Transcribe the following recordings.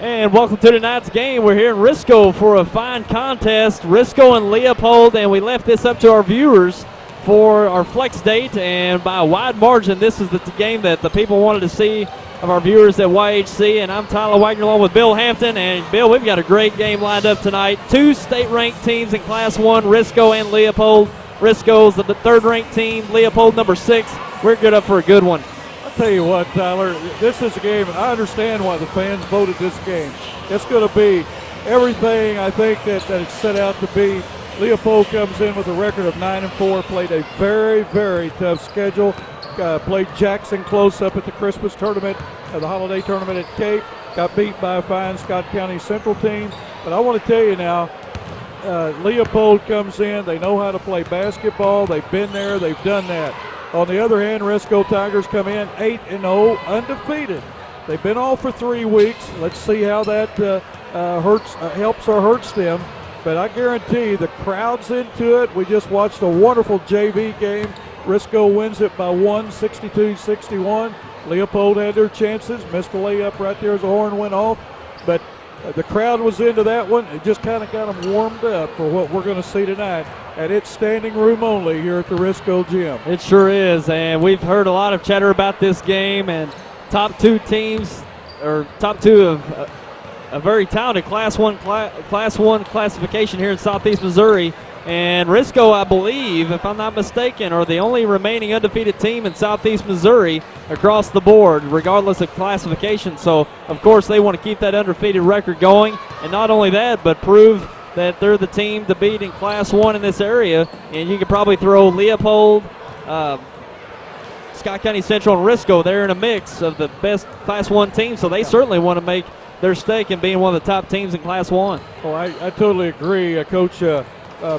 And welcome to tonight's game. We're here in Risco for a fine contest, Risco and Leopold, and we left this up to our viewers for our flex date, and by a wide margin, this is the game that the people wanted to see of our viewers at YHC. And I'm Tyler Wagner along with Bill Hampton. And Bill, we've got a great game lined up tonight. Two state-ranked teams in Class 1, Risco and Leopold. Risco's the third-ranked team, Leopold number 6. We're good up for a good one. Tell you what, Tyler, this is a game, and I understand why the fans voted this game. It's going to be everything I think that it's set out to be. Leopold comes in with a record of 9-4, played a very, very tough schedule. Played Jackson close up at the Christmas tournament, the holiday tournament at Cape. Got beat by a fine Scott County Central team. But I want to tell you now, Leopold comes in. They know how to play basketball. They've been there. They've done that. On the other hand, Risco Tigers come in 8-0, undefeated. They've been off for 3 weeks. Let's see how that helps or hurts them. But I guarantee the crowd's into it. We just watched a wonderful JV game. Risco wins it by 1, 62-61. Leopold had their chances, missed a layup right there as the horn went off. But the crowd was into that one. It just kind of got them warmed up for what we're going to see tonight. And it's standing room only here at the Risco Gym. It sure is, and we've heard a lot of chatter about this game, and top two teams, or top two of a very talented Class 1 classification here in Southeast Missouri. And Risco, I believe, if I'm not mistaken, are the only remaining undefeated team in Southeast Missouri across the board, regardless of classification. So, of course, they want to keep that undefeated record going, and not only that, but prove that they're the team to beat in Class 1 in this area. And you could probably throw Leopold, Scott County Central, and Risco. They're in a mix of the best Class 1 teams, so they certainly want to make their stake in being one of the top teams in Class 1. Oh, I totally agree. Coach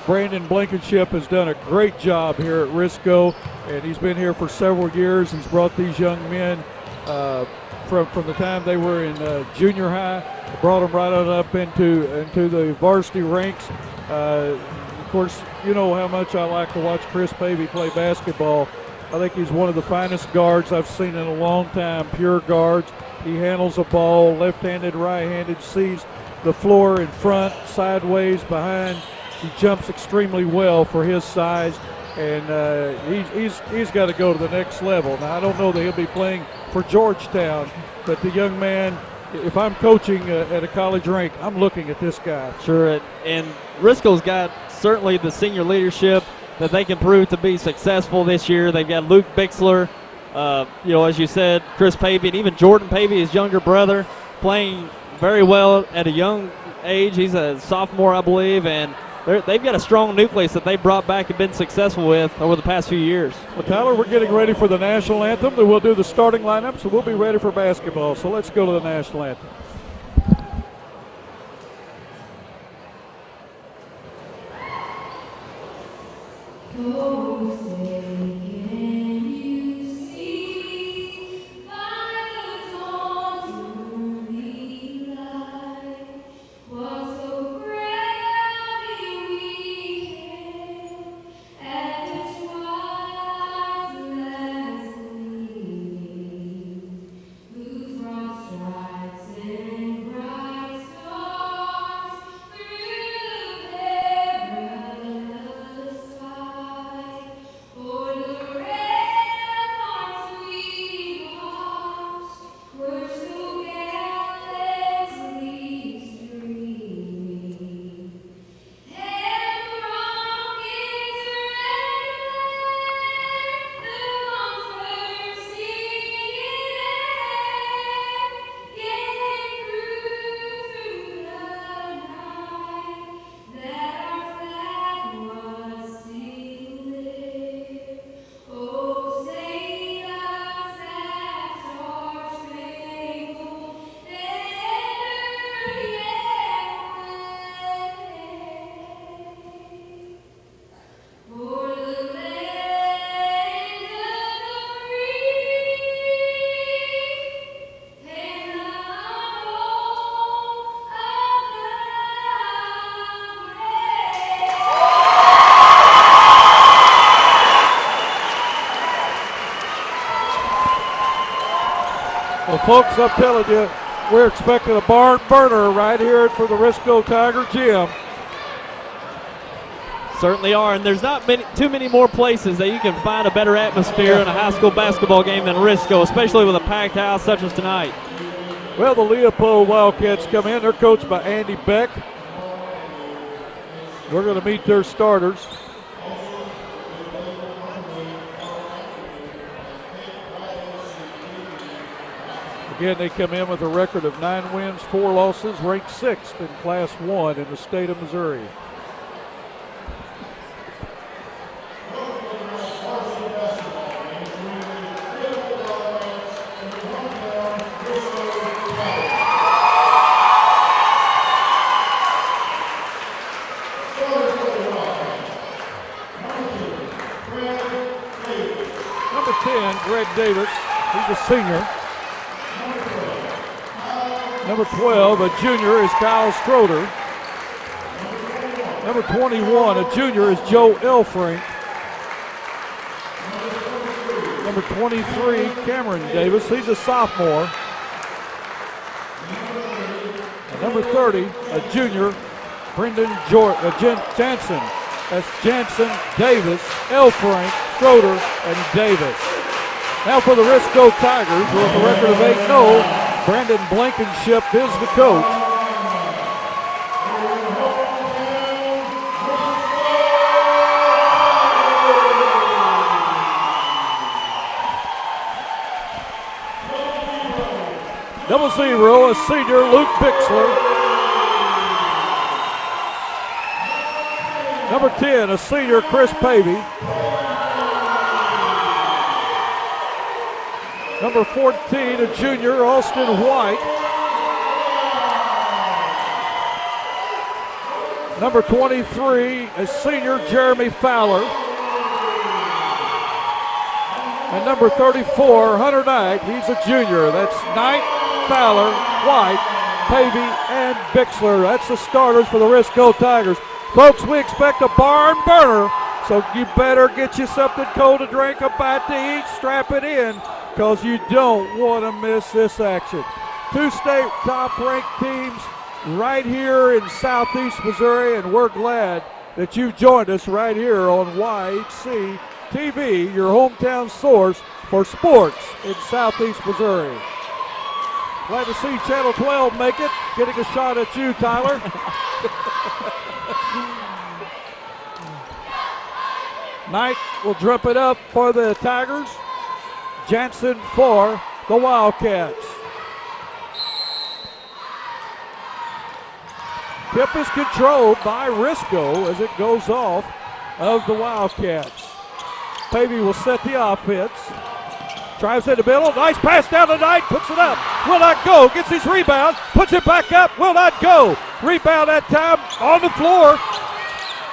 Brandon Blankenship has done a great job here at Risco, and he's been here for several years. He's brought these young men from the time they were in junior high, brought them right on up into the varsity ranks. Of course, you know how much I like to watch Chris Pavey play basketball. I think he's one of the finest guards I've seen in a long time, pure guards. He handles a ball left-handed, right-handed, sees the floor in front, sideways, behind. He jumps extremely well for his size, and he's got to go to the next level. Now, I don't know that he'll be playing for Georgetown, but the young man, if I'm coaching at a college rank, I'm looking at this guy. Sure, and Risco's got certainly the senior leadership that they can prove to be successful this year. They've got Luke Bixler, as you said, Chris Pavey, and even Jordan Pavey, his younger brother, playing very well at a young age. He's a sophomore, I believe, and they've got a strong nucleus that they brought back and been successful with over the past few years. Well, Tyler, we're getting ready for the national anthem. Then we'll do the starting lineup, so we'll be ready for basketball. So let's go to the national anthem. Well, folks, I'm telling you, We're expecting a barn burner right here for the Risco Tiger Gym. Certainly are, and there's not too many more places that you can find a better atmosphere in a high school basketball game than Risco, especially with a packed house such as tonight. Well, the Leopold Wildcats come in. They're coached by Andy Beck. We're going to meet their starters. Again, they come in with a record of 9 wins, 4 losses, ranked 6th in Class 1 in the state of Missouri. Number 10, Greg Davis, he's a senior. Number 12, a junior, is Kyle Stroder. Number 21, a junior, is Joe Elfrink. Number 23, Cameron Davis, he's a sophomore. And number 30, a junior, Brendan Jansen. That's Jansen, Davis, Elfrink, Stroder, and Davis. Now for the Risco Tigers, with a record of 8-0, Brandon Blankenship is the coach. Number 0, a senior, Luke Bixler. Number 10, a senior, Chris Pavey. Number 14, a junior, Austin White. Number 23, a senior, Jeremy Fowler. And number 34, Hunter Knight, he's a junior. That's Knight, Fowler, White, Pavey, and Bixler. That's the starters for the Risco Tigers. Folks, we expect a barn burner, so you better get you something cold to drink, a bite to eat, strap it in, because you don't want to miss this action. 2 state top-ranked teams right here in Southeast Missouri, and we're glad that you've joined us right here on YHC TV, your hometown source for sports in Southeast Missouri. Glad to see Channel 12 make it. Getting a shot at you, Tyler. Knight will drip it up for the Tigers. Jansen for the Wildcats. Tip is controlled by Risco as it goes off of the Wildcats. Pavey will set the offense. Drives in the middle. Nice pass down the Knight. Puts it up. Will not go. Gets his rebound. Puts it back up. Will not go. Rebound that time on the floor.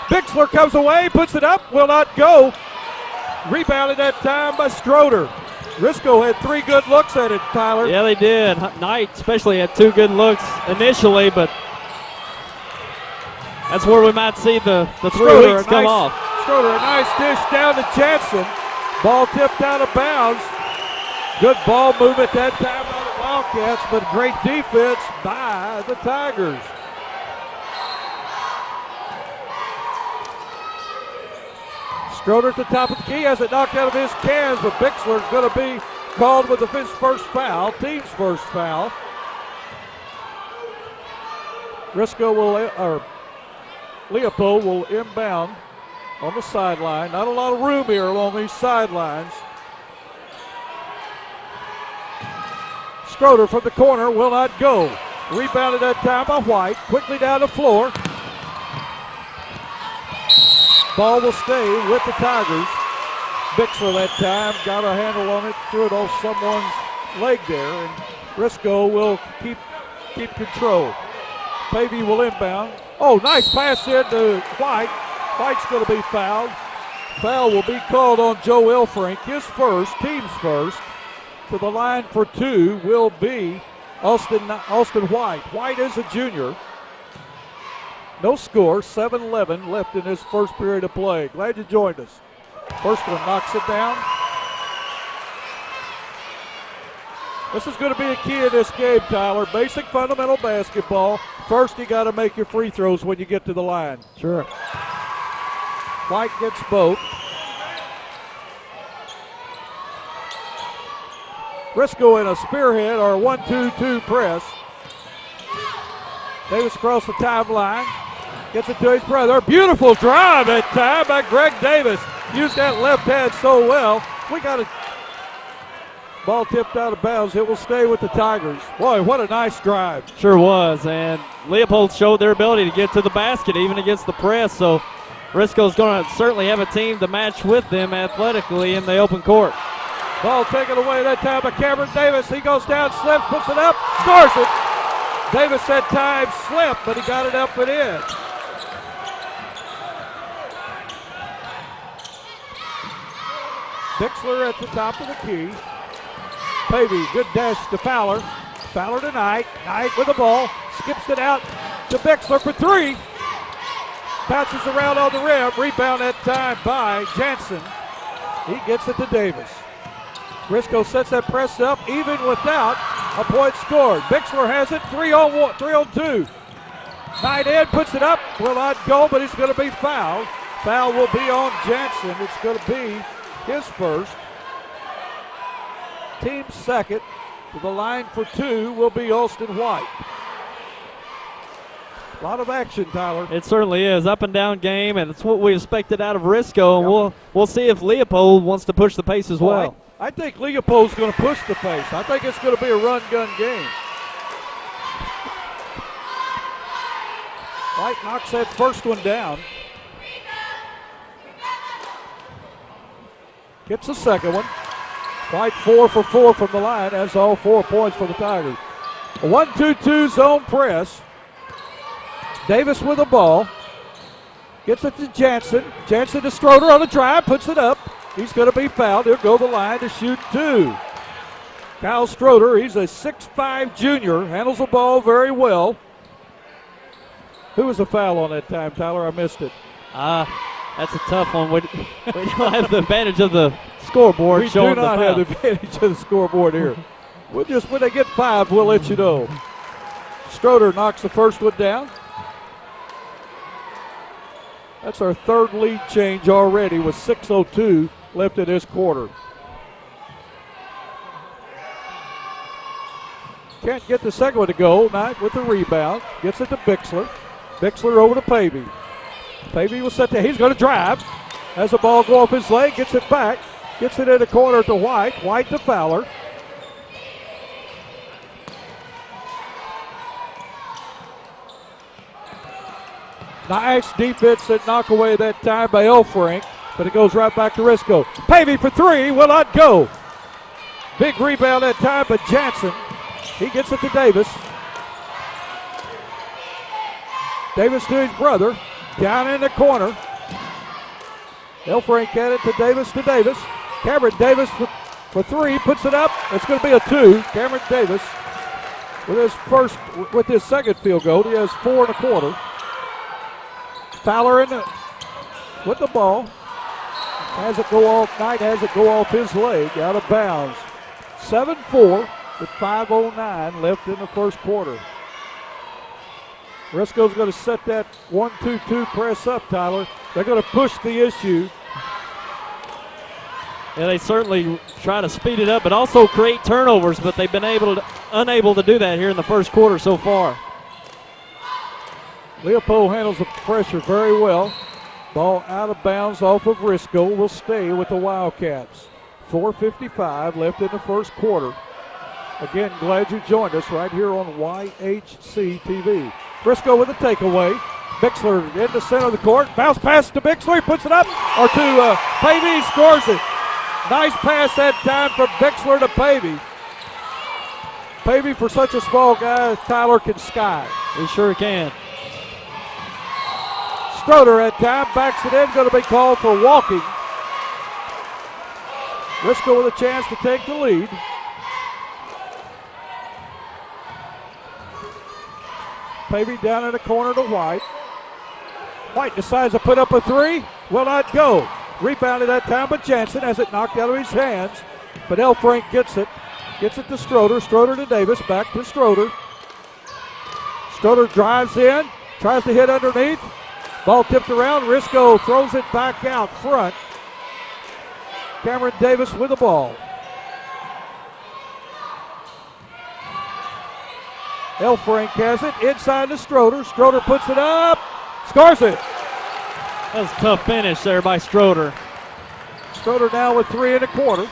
Bixler comes away. Puts it up. Will not go. Rebounded that time by Stroder. Risco had 3 good looks at it, Tyler. Yeah, they did. Knight especially had 2 good looks initially, but that's where we might see the 3 weeks come off. Stroder, a nice dish down to Jansen. Ball tipped out of bounds. Good ball movement that time by the Wildcats, but great defense by the Tigers. Stroder at the top of the key, has it knocked out of his cans, but Bixler's going to be called with his first foul, team's first foul. Leopold will inbound on the sideline. Not a lot of room here along these sidelines. Stroder from the corner will not go. Rebounded that time by White. Quickly down the floor. Ball will stay with the Tigers. Bixler that time got a handle on it, threw it off someone's leg there, and Risco will keep control. Pavey will inbound. Oh, nice pass into White. White's going to be fouled. Foul will be called on Joe Elfrink, his first, team's first. To the line for 2 will be Austin White. White is a junior. No score, 7-11 left in this first period of play. Glad you joined us. First one knocks it down. This is going to be a key in this game, Tyler. Basic fundamental basketball. First, you got to make your free throws when you get to the line. Sure. White gets both. Risco in a spearhead or a 1-2-2 press. Davis across the timeline. Gets it to his brother. Beautiful drive that time by Greg Davis. Used that left hand so well. We got a ball tipped out of bounds. It will stay with the Tigers. Boy, what a nice drive. Sure was. And Leopold showed their ability to get to the basket even against the press. So Risco's going to certainly have a team to match with them athletically in the open court. Ball taken away that time by Cameron Davis. He goes down, slips, puts it up, scores it. Davis that time slipped, but he got it up and in. Bixler at the top of the key. Pavey, good dash to Fowler. Fowler to Knight. Knight with the ball. Skips it out to Bixler for three. Bounces around on the rim. Rebound that time by Jansen. He gets it to Davis. Risco sets that press up even without a point scored. Bixler has it. 3-on-1, 3-on-2. Knight in, puts it up. Will not go, but he's going to be fouled. Foul will be on Jansen. It's going to be his first. Team second. To the line for two will be Austin White. A lot of action, Tyler. It certainly is. Up and down game, and it's what we expected out of Risco. And we'll see if Leopold wants to push the pace as well. I think Leopold's going to push the pace. I think it's going to be a run-gun game. White knocks that first one down. Gets the second one. White 4 for 4 from the line. That's all 4 points for the Tigers. A 1-2-2 zone press. Davis with the ball. Gets it to Jansen. Jansen to Stroder on the drive. Puts it up. He's going to be fouled. He'll go the line to shoot two. Kyle Stroder, he's a 6'5 junior. Handles the ball very well. Who was the foul on that time, Tyler? I missed it. That's a tough one. We don't have the advantage of the scoreboard. We do not have the advantage of the scoreboard here. We'll just, when they get 5, we'll let you know. Stroder knocks the first one down. That's our third lead change already with 6:02 left in this quarter. Can't get the second one to go. Knight with the rebound. Gets it to Bixler. Bixler over to Pavey. Pavey will set there. He's going to drive. Has the ball go off his leg. Gets it back. Gets it in the corner to White. White to Fowler. Nice defense that knock away that time by Elfrink, but it goes right back to Risco. Pavey for three, will not go. Big rebound that time by Jansen. He gets it to Davis. Davis to his brother, down in the corner. Elfrink had it to Davis Cameron Davis for three, puts it up. It's going to be a 2. Cameron Davis with his second field goal. He has 4 1/4. Fowler with the ball. Has it go off. Knight has it go off his leg, out of bounds. 7-4 with 5:09 left in the first quarter. Risco's going to set that 1-2-2 press up, Tyler. They're going to push the issue. Yeah, they certainly try to speed it up, but also create turnovers, but they've been unable to do that here in the first quarter so far. Leopold handles the pressure very well. Ball out of bounds off of Risco. Will stay with the Wildcats. 4:55 left in the first quarter. Again, glad you joined us right here on YHC TV. Risco with a takeaway. Bixler in the center of the court. Bounce pass to Bixler. He puts it up. Or to Pavey. Scores it. Nice pass that time from Bixler to Pavey. Pavey, for such a small guy, Tyler can sky. He sure can. Stroder at time, backs it in, going to be called for walking. Risco with a chance to take the lead. Pavey down in the corner to White. White decides to put up a three, will not go. Rebounded that time by Jansen, has it knocked out of his hands, but Elfrink gets it. Gets it to Stroder. Stroder to Davis. Back to Stroder. Stroder drives in. Tries to hit underneath. Ball tipped around. Risco throws it back out front. Cameron Davis with the ball. Elfrink has it inside to Stroder. Stroder puts it up. Scores it. That was a tough finish there by Stroder. Stroder now with 3 1/4.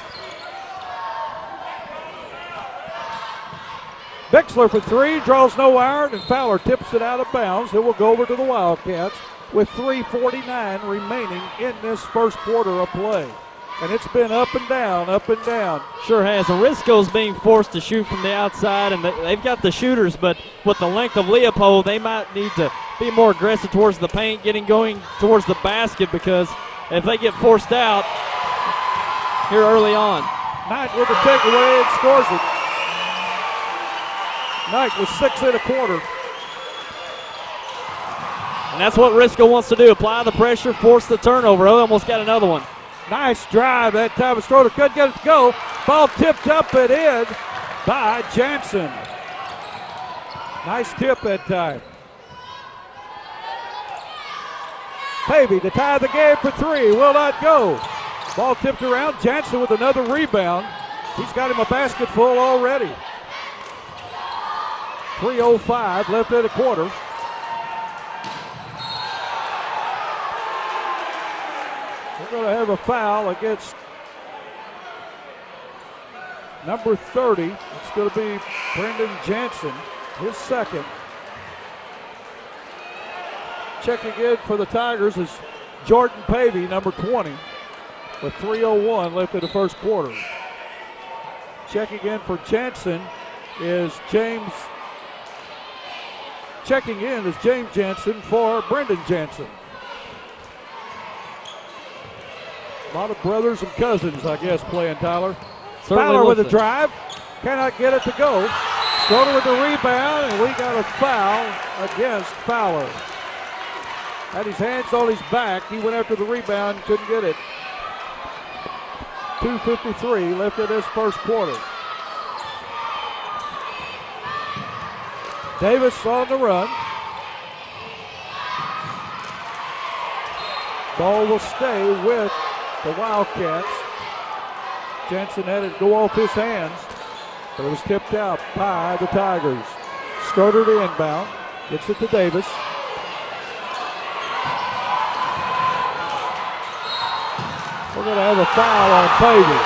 Bixler for 3, draws no iron, and Fowler tips it out of bounds. It will go over to the Wildcats with 3:49 remaining in this first quarter of play. And it's been up and down, up and down. Sure has. And Risco's being forced to shoot from the outside, and they've got the shooters, but with the length of Leopold, they might need to be more aggressive towards the paint, going towards the basket, because if they get forced out here early on. Knight with the takeaway and scores it. Knight with 6 1/4. And that's what Risco wants to do, apply the pressure, force the turnover. Oh, almost got another one. Nice drive that time. Stroder couldn't get it to go. Ball tipped up and in by Jansen. Nice tip that time. Pavey to tie the game for 3. Will not go. Ball tipped around. Jansen with another rebound. He's got him a basket full already. 3:05 left in the quarter. We're going to have a foul against number 30. It's going to be Brendan Jansen, his second. Checking in for the Tigers is Jordan Pavey, number 20, with 3:01 left in the first quarter. Checking in for Jansen is James. Checking in is James Jansen for Brendan Jansen. A lot of brothers and cousins, I guess, playing, Tyler. Fowler with a drive. Cannot get it to go. Stroder with the rebound, and we got a foul against Fowler. Had his hands on his back. He went after the rebound, couldn't get it. 2:53 left in this first quarter. Davis on the run. Ball will stay with the Wildcats. Jansen had it go off his hands, but it was tipped out by the Tigers. Stroder to inbound. Gets it to Davis. We're going to have a foul on Pavey.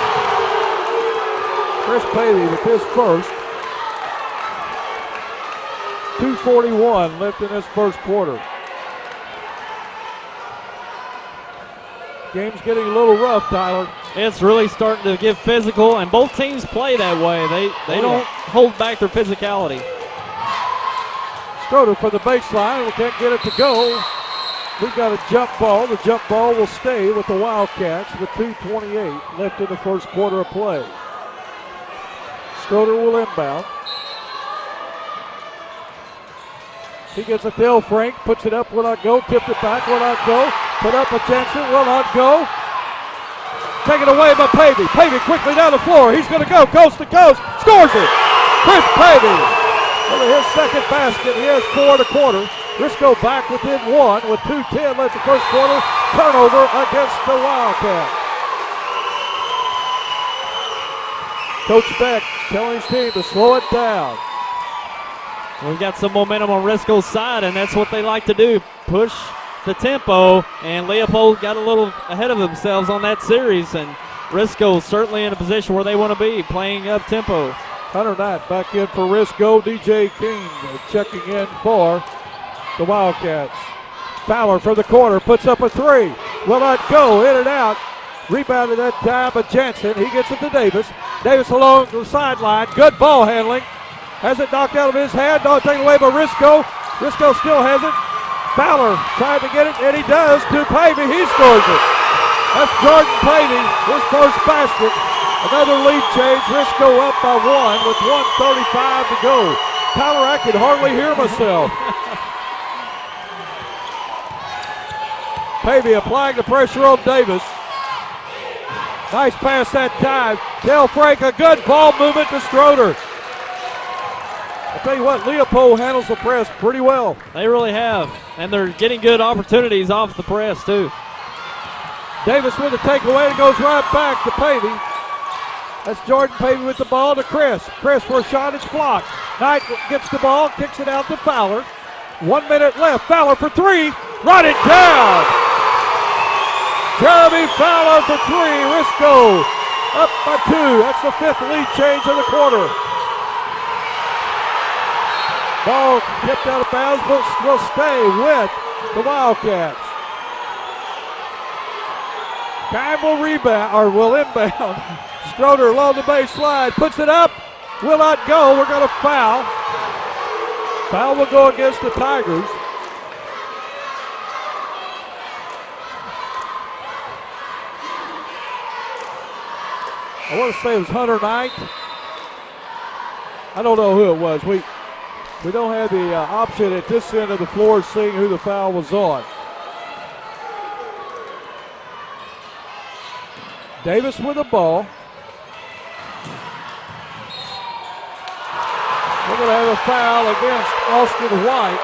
Chris Pavey with his first. 2:41 left in this first quarter. Game's getting a little rough, Tyler. It's really starting to get physical, and both teams play that way. They don't hold back their physicality. Stroder for the baseline. We can't get it to go. We've got a jump ball. The jump ball will stay with the Wildcats with 2:28 left in the first quarter of play. Stroder will inbound. He gets a fill. Frank puts it up, will not go. Tipped it back, will not go. Put up a Jansen, will not go. Taken away by Pavey. Pavey quickly down the floor. He's going to go coast to coast. Scores it. Chris Pavey with his second basket. He has 4 1/4. Risco back within 1 with 2:10 left the first quarter. Turnover against the Wildcats. Coach Beck telling his team to slow it down. We've got some momentum on Risco's side, and that's what they like to do, push the tempo, and Leopold got a little ahead of themselves on that series, and Risco certainly in a position where they want to be, playing up tempo. Hunter Knight back in for Risco. DJ King checking in for the Wildcats. Fowler from the corner puts up a 3. Will not go, in and out. Rebounded that time by Jansen. He gets it to Davis. Davis along the sideline. Good ball handling. Has it knocked out of his hand. No, taken away by Risco. Risco still has it. Fowler trying to get it, and he does to Pavey. He scores it. That's Jordan Pavey, his first basket. Another lead change. Risco up by 1 with 1:35 to go. Tyler, I can hardly hear myself. Pavey applying the pressure on Davis. Nice pass that time. Del Frank, a good ball movement to Stroder. I tell you what, Leopold handles the press pretty well. They really have, and they're getting good opportunities off the press too. Davis with a takeaway. It goes right back to Pavey. That's Jordan Pavey with the ball to Chris. Chris for a shot. It's blocked. Knight gets the ball, kicks it out to Fowler. 1 minute left. Fowler for three. Run it down. Jeremy Fowler for three. Risco up by two. That's the fifth lead change of the quarter. Ball tipped out of bounds, but will stay with the Wildcats. Kime will rebound, or will inbound. Stroder along the baseline, puts it up, will not go. We're going to foul. Foul will go against the Tigers. I want to say it was Hunter Knight. I don't know who it was. We don't have the option at this end of the floor seeing who the foul was on. Davis with the ball. We're going to have a foul against Austin White.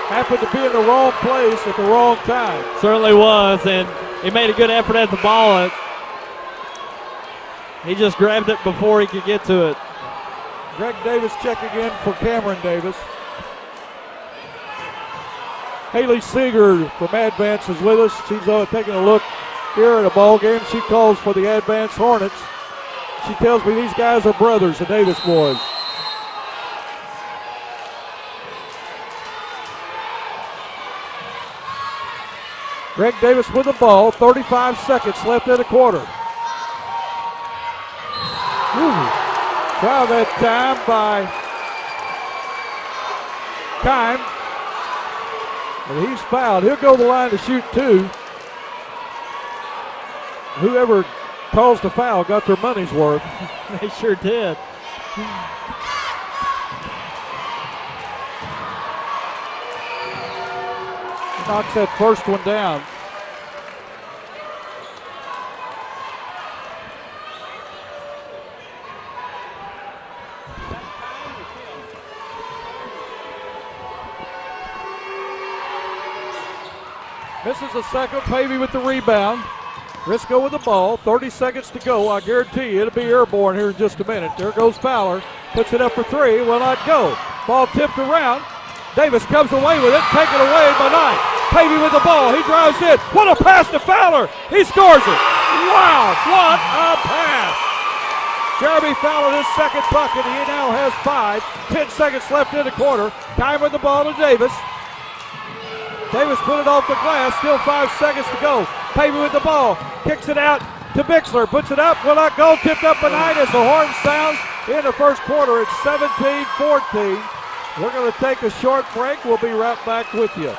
Happened to be in the wrong place at the wrong time. Certainly was, and he made a good effort at the ball. He just grabbed it before he could get to it. Greg Davis checking in for Cameron Davis. Haley Seeger from Advance is with us. She's taking a look here at a ball game. She calls for the Advance Hornets. She tells me these guys are brothers, the Davis boys. Greg Davis with the ball. 35 seconds left in the quarter. Foul that time by Kime. And he's fouled. He'll go to the line to shoot two. Whoever calls the foul got their money's worth. They sure did. Knocks that first one down. Misses the second. Pavey with the rebound. Risco with the ball. 30 seconds to go. I guarantee you it'll be airborne here in just a minute. There goes Fowler. Puts it up for three. Will not go. Ball tipped around. Davis comes away with it. Taken away by Knight. Pavey with the ball. He drives in. What a pass to Fowler. He scores it. Wow. What a pass. Jeremy Fowler, his second bucket. He now has 5. 10 seconds left in the quarter. Time with the ball to Davis. Davis put it off the glass. Still 5 seconds to go. Pavey with the ball. Kicks it out to Bixler. Puts it up. Will not go. Tipped up by Knight as the horn sounds in the first quarter. It's 17-14. We're going to take a short break. We'll be right back with you.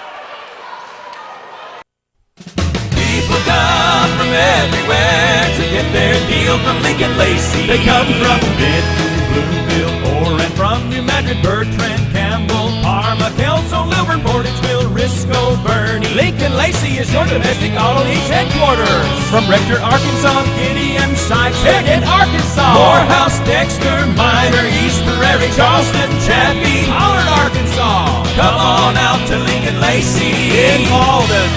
People come from everywhere to get their deal from Lincoln Lacey. They come from Benton, Bloomfield, or and from New Madrid, Bertrand, Campbell, Parma, Kelso, Lilburn, Portageville, Risco, Bernie. Lincoln Lacey is your domestic auto east headquarters. From Rector, Arkansas, Gideon, Sykes, in Arkansas, Morehouse, Dexter, Minor, East Prairie, Charleston, Chaffee, Pollard, Arkansas. Come on out to Lincoln Lacey in Malden.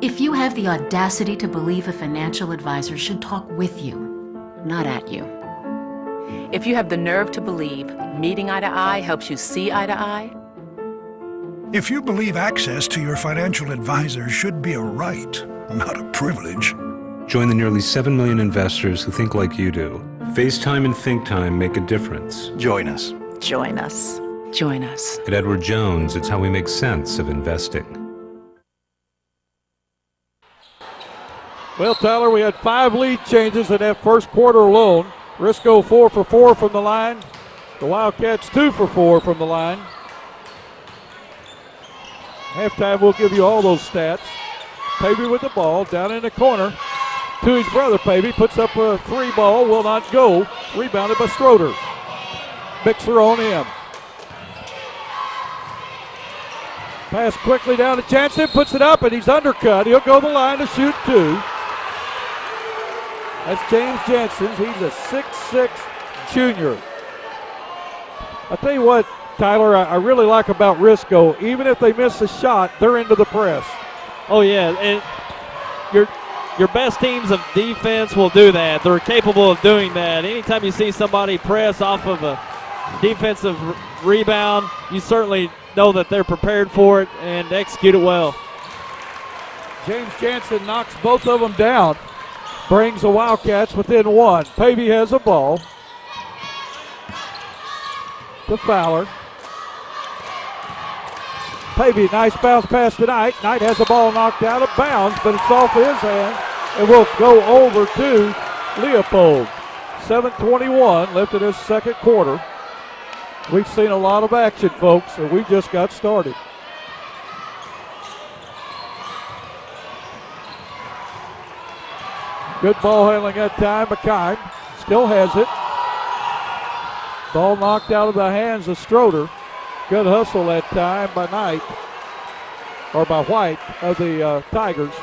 If you have the audacity to believe a financial advisor should talk with you, not at you. If you have the nerve to believe meeting eye to eye helps you see eye to eye. If you believe access to your financial advisor should be a right, not a privilege. Join the nearly 7 million investors who think like you do. FaceTime and ThinkTime make a difference. Join us. Join us. Join us. At Edward Jones, it's how we make sense of investing. Well, Tyler, we had 5 lead changes in that first quarter alone. Risco 4 for 4 from the line. The Wildcats 2 for 4 from the line. Halftime, we'll give you all those stats. Pavey with the ball down in the corner to his brother Pavey. Puts up a 3 ball, will not go. Rebounded by Stroder. Bixler on him. Pass quickly down to Jansen. Puts it up and he's undercut. He'll go to the line to shoot 2. That's James Jensen. He's a 6'6" junior. I tell you what, Tyler, I really like about Risco. Even if they miss a shot, they're into the press. Oh, yeah. And your best teams of defense will do that. They're capable of doing that. Anytime you see somebody press off of a defensive rebound, you certainly know that they're prepared for it and execute it well. James Jansen knocks both of them down, brings the Wildcats within one. Pavey has a ball to Fowler. Pavey, nice bounce pass to Knight. Knight has the ball knocked out of bounds, but it's off his hand and will go over to Leopold. 7:21 left in this second quarter. We've seen a lot of action, folks, and we just got started. Good ball handling that time. McKime still has it. Ball knocked out of the hands of Stroder. Good hustle that time by Knight, or by White of the Tigers.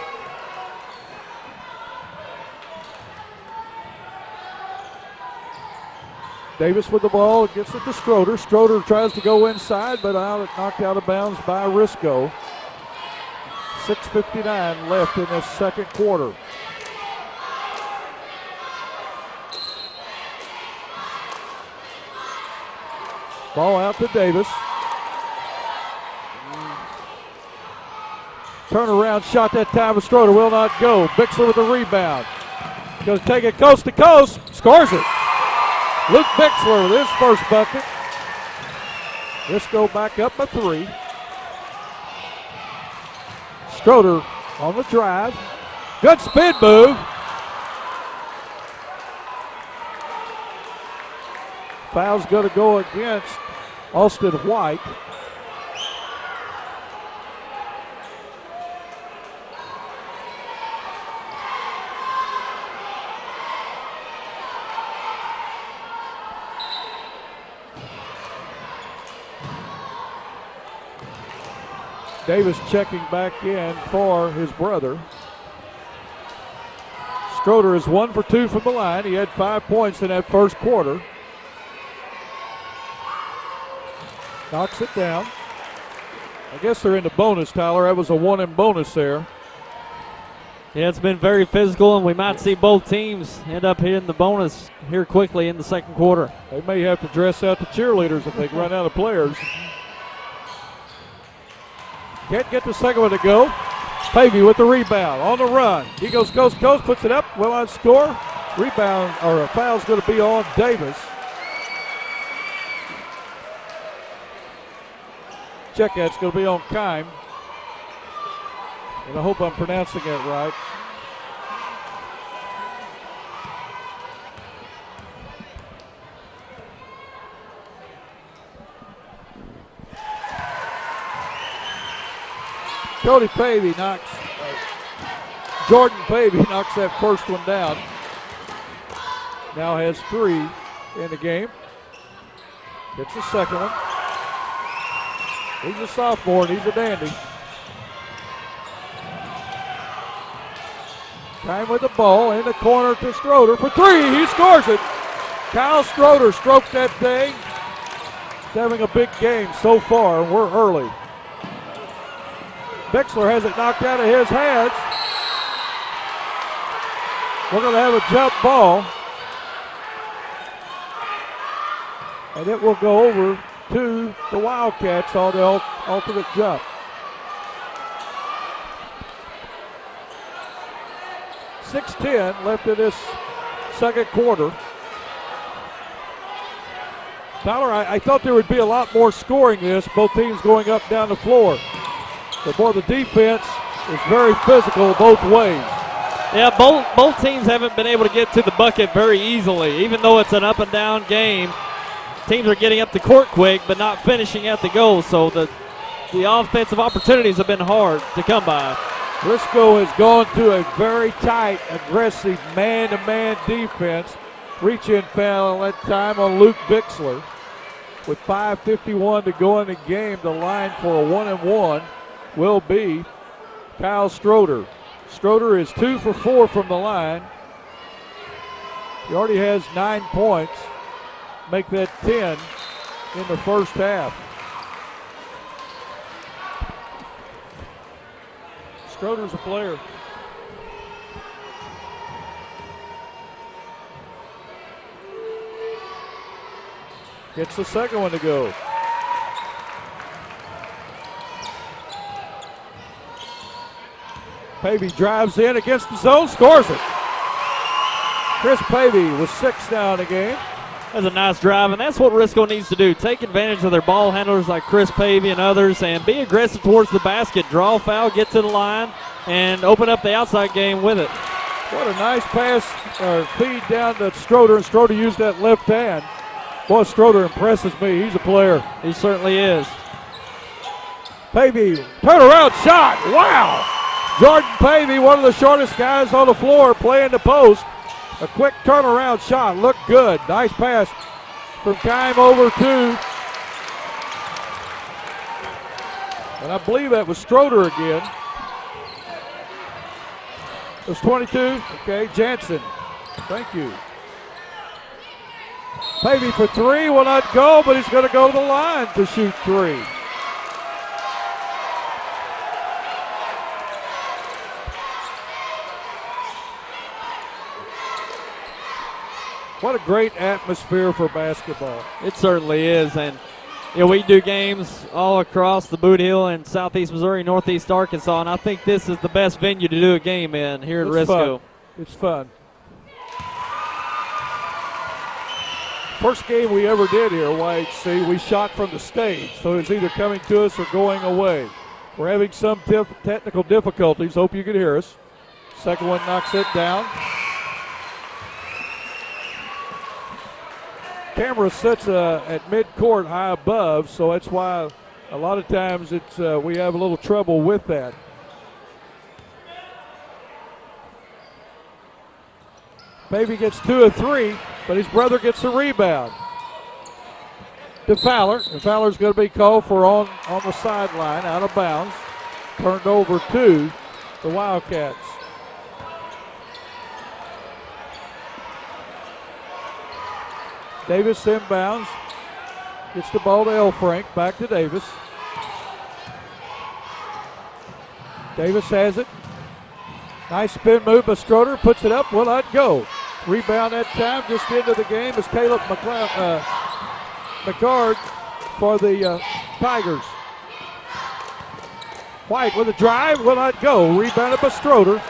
Davis with the ball, gets it to Stroder. Stroder tries to go inside, but knocked out of bounds by Risco. 6:59 left in this second quarter. Ball out to Davis. Turnaround shot that time with Stroder will not go. Bixler with the rebound. Going to take it coast to coast. Scores it. Luke Bixler with his first bucket. Risco back up by 3. Stroder on the drive. Good spin move. Foul's going to go against Austin White. Davis checking back in for his brother. Stroder is 1 for 2 from the line. He had 5 points in that first quarter. Knocks it down. I guess they're in the bonus, Tyler. That was a 1 in bonus there. Yeah, it's been very physical, and we might see both teams end up hitting the bonus here quickly in the second quarter. They may have to dress out the cheerleaders if they run out of players. Can't get the second one to go. Pavey with the rebound on the run. He goes coast to coast, puts it up, will not score. Rebound, or a foul's going to be on Davis. Check that's going to be on Kime. And I hope I'm pronouncing it right. Cody Pavey knocks, Jordan Pavey knocks that first one down. Now has 3 in the game. Gets the second one. He's a sophomore and he's a dandy. Time with the ball in the corner to Stroder for 3. He scores it. Kyle Stroder stroked that thing. He's having a big game so far, and we're early. Bixler has it knocked out of his hands. We're going to have a jump ball. And it will go over to the Wildcats on the alternate jump. 6:10 left in this second quarter. Tyler, I thought there would be a lot more scoring this, both teams going up down the floor. But boy, the defense is very physical both ways. Yeah, both teams haven't been able to get to the bucket very easily. Even though it's an up and down game, teams are getting up the court quick but not finishing at the goal. So the offensive opportunities have been hard to come by. Risco has gone to a very tight, aggressive man-to-man defense. Reach-in foul at that time on Luke Bixler. With 5:51 to go in the game, the line for a 1-and-1 will be Kyle Stroder. Stroder is 2 for 4 from the line. He already has 9 points. Make that 10 in the first half. Schroeder's a player. Gets the second one to go. Pavey drives in against the zone, scores it. Chris Pavey with 6 now in the game. That's a nice drive, and that's what Risco needs to do. Take advantage of their ball handlers like Chris Pavey and others and be aggressive towards the basket. Draw a foul, get to the line, and open up the outside game with it. What a nice pass or feed down to Schroeder, and Schroeder used that left hand. Boy, Schroeder impresses me. He's a player. He certainly is. Pavey, turnaround shot. Wow. Jordan Pavey, one of the shortest guys on the floor, playing the post. A quick turnaround shot. Looked good. Nice pass from Kime over to. And I believe that was Schroeder again. It was 22. Okay, Jansen. Thank you. Pavey for 3, will not go, but he's going to go to the line to shoot 3. What a great atmosphere for basketball. It certainly is, and we do games all across the Boot Hill and Southeast Missouri, Northeast Arkansas, and I think this is the best venue to do a game in here at Risco. It's fun. First game we ever did here, YHC, we shot from the stage, so it's either coming to us or going away. We're having some technical difficulties. Hope you can hear us. Second one knocks it down. Camera sits at midcourt high above, so that's why a lot of times it's we have a little trouble with that. Pavey gets 2 of 3, but his brother gets the rebound. To Fowler, and Fowler's going to be called for on the sideline, out of bounds. Turned over to the Wildcats. Davis inbounds, gets the ball to Elfrank, back to Davis. Davis has it. Nice spin move by Schroeder, puts it up, will not go. Rebound that time, just into the game is Caleb McCard for the Tigers. White with a drive, will not go. Rebounded by Schroeder.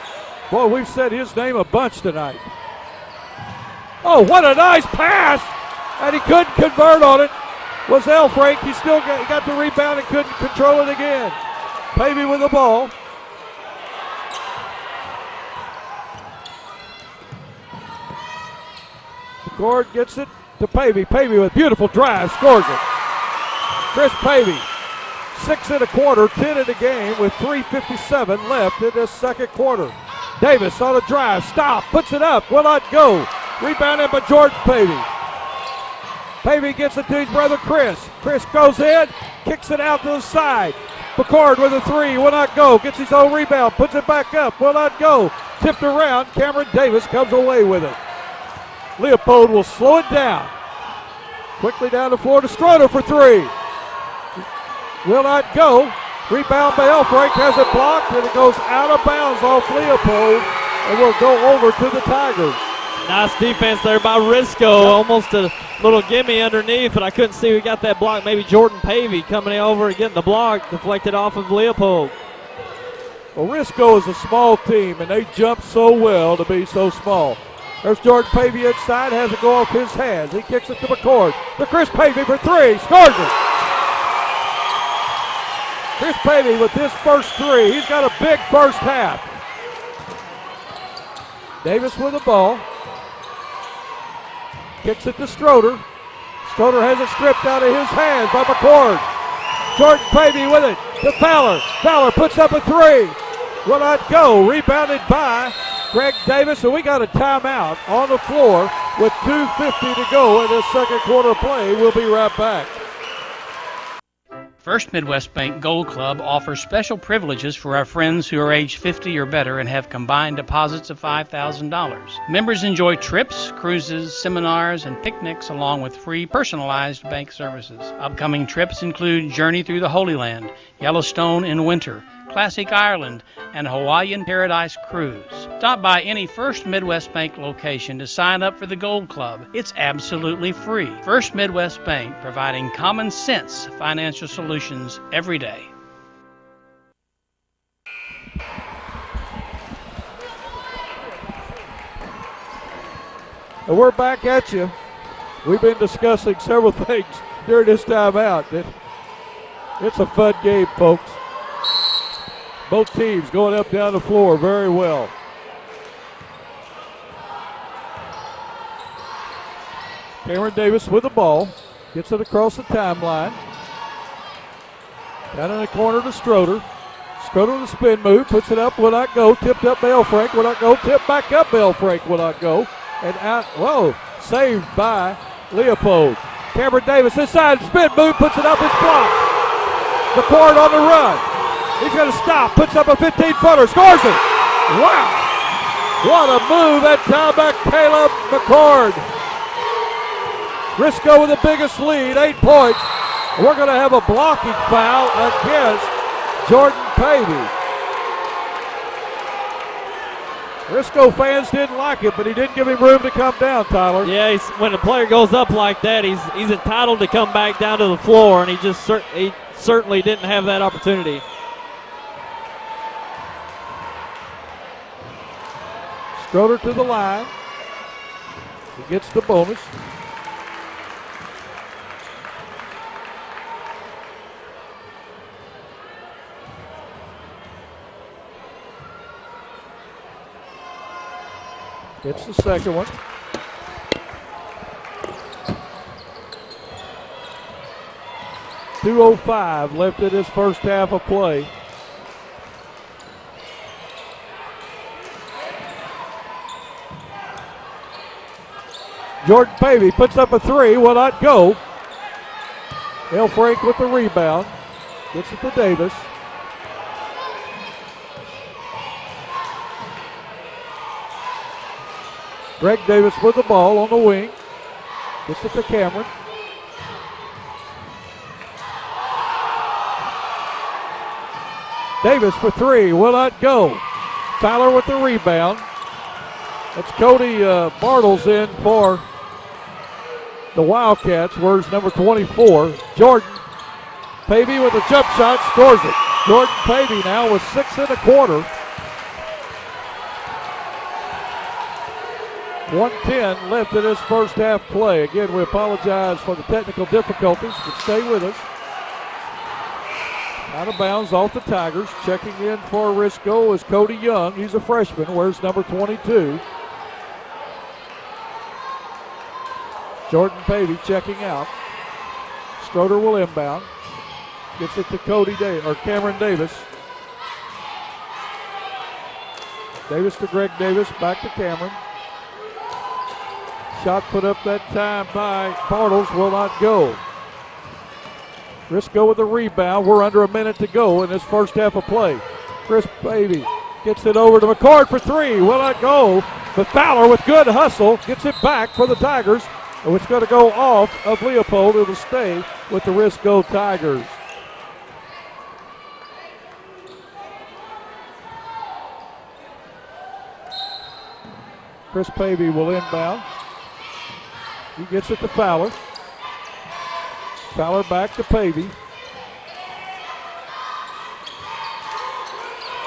Boy, we've said his name a bunch tonight. Oh, what a nice pass! And he couldn't convert on it. Was Elfrank. He still got the rebound and couldn't control it again. Pavey with the ball. Gord gets it to Pavey. Pavey with beautiful drive, scores it. Chris Pavey, 6 1/4, 10 in the game with 3:57 left in this second quarter. Davis on a drive, stop, puts it up, will not go. Rebounded by Jordan Pavey. Pavey gets it to his brother Chris. Chris goes in, kicks it out to the side. Picard with a 3, will not go. Gets his own rebound, puts it back up, will not go. Tipped around, Cameron Davis comes away with it. Leopold will slow it down. Quickly down the floor to Schroeder for 3. Will not go. Rebound by Elfrank, has it blocked, and it goes out of bounds off Leopold, and will go over to the Tigers. Nice defense there by Risco. Almost a little gimme underneath, but I couldn't see who got that block. Maybe Jordan Pavey coming over and getting the block, deflected off of Leopold. Well, Risco is a small team, and they jump so well to be so small. There's Jordan Pavey inside, has it go off his hands. He kicks it to McCord. To Chris Pavey for 3, scores it. Chris Pavey with his first 3. He's got a big first half. Davis with the ball. Kicks it to Schroeder. Schroeder has it stripped out of his hands by McCord. Jordan Pavey with it to Fowler. Fowler puts up a 3. Will not go. Rebounded by Greg Davis, and we got a timeout on the floor with 2:50 to go in this second quarter play. We'll be right back. First Midwest Bank Gold Club offers special privileges for our friends who are age 50 or better and have combined deposits of $5,000. Members enjoy trips, cruises, seminars, and picnics along with free personalized bank services. Upcoming trips include Journey Through the Holy Land, Yellowstone in winter, Classic Ireland, and Hawaiian Paradise Cruise. Stop by any First Midwest Bank location to sign up for the Gold Club. It's absolutely free. First Midwest Bank, providing common sense financial solutions every day. And we're back at you. We've been discussing several things during this timeout. It's a fun game, folks. Both teams going up down the floor very well. Cameron Davis with the ball. Gets it across the timeline. Down in the corner to Stroder. Stroder with a spin move. Puts it up. Will not go. Tipped up. Bell Frank will not go. Tipped back up. Bell Frank will not go. And out. Whoa. Saved by Leopold. Cameron Davis inside. Spin move. Puts it up. It's blocked. McCord on the run. He's going to stop, puts up a 15-footer, scores it. Wow. What a move that time by Caleb McCord. Risco with the biggest lead, 8 points. We're going to have a blocking foul against Jordan Pavey. Risco fans didn't like it, but he didn't give him room to come down, Tyler. Yeah, when a player goes up like that, he's entitled to come back down to the floor, and he certainly didn't have that opportunity. Stroder to the line. He gets the bonus. Gets the second one. .205 left in his first half of play. Jordan Pavey puts up a three, will not go. Bell Frank with the rebound. Gets it to Davis. Greg Davis with the ball on the wing. Gets it to Cameron. Davis for three, will not go. Tyler with the rebound. That's Cody Bartles in for the Wildcats. Where's number 24? Jordan Pavey with a jump shot, scores it. Jordan Pavey now with 6 1/4. 1:10 left in his first half play. Again, we apologize for the technical difficulties, but stay with us. Out of bounds off the Tigers. Checking in for Risco is Cody Young. He's a freshman. Where's number 22? Jordan Pavey checking out. Stroder will inbound. Gets it to Cameron Davis. Davis to Greg Davis. Back to Cameron. Shot put up that time by Bartles will not go. Risco with the rebound. We're under a minute to go in this first half of play. Chris Pavey gets it over to McCord for three. Will not go. But Fowler with good hustle gets it back for the Tigers. It's going to go off of Leopold. It will stay with the Risco Tigers. Chris Pavey will inbound. He gets it to Fowler. Fowler back to Pavey.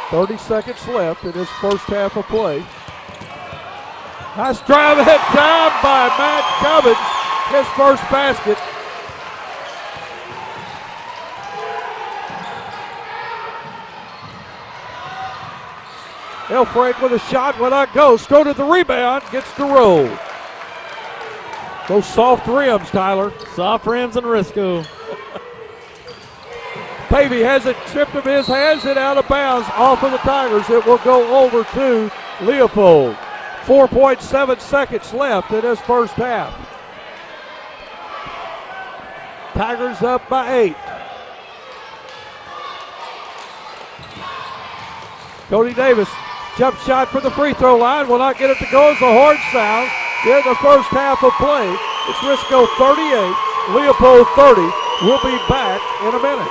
30 seconds left in his first half of play. Nice drive ahead time by Matt Cummins. His first basket. Bell Frank with a shot, will not go. Stroder the rebound, gets the roll. Those soft rims, Tyler. Soft rims and Risco. Pavey has it stripped of his hands and out of bounds off of the Tigers. It will go over to Leopold. 4.7 seconds left in his first half. Tigers up by 8. Cody Davis, jump shot for the free throw line, will not get it to go as the horn sounds. Here in the first half of play, it's Risco 38, Leopold 30. We'll be back in a minute.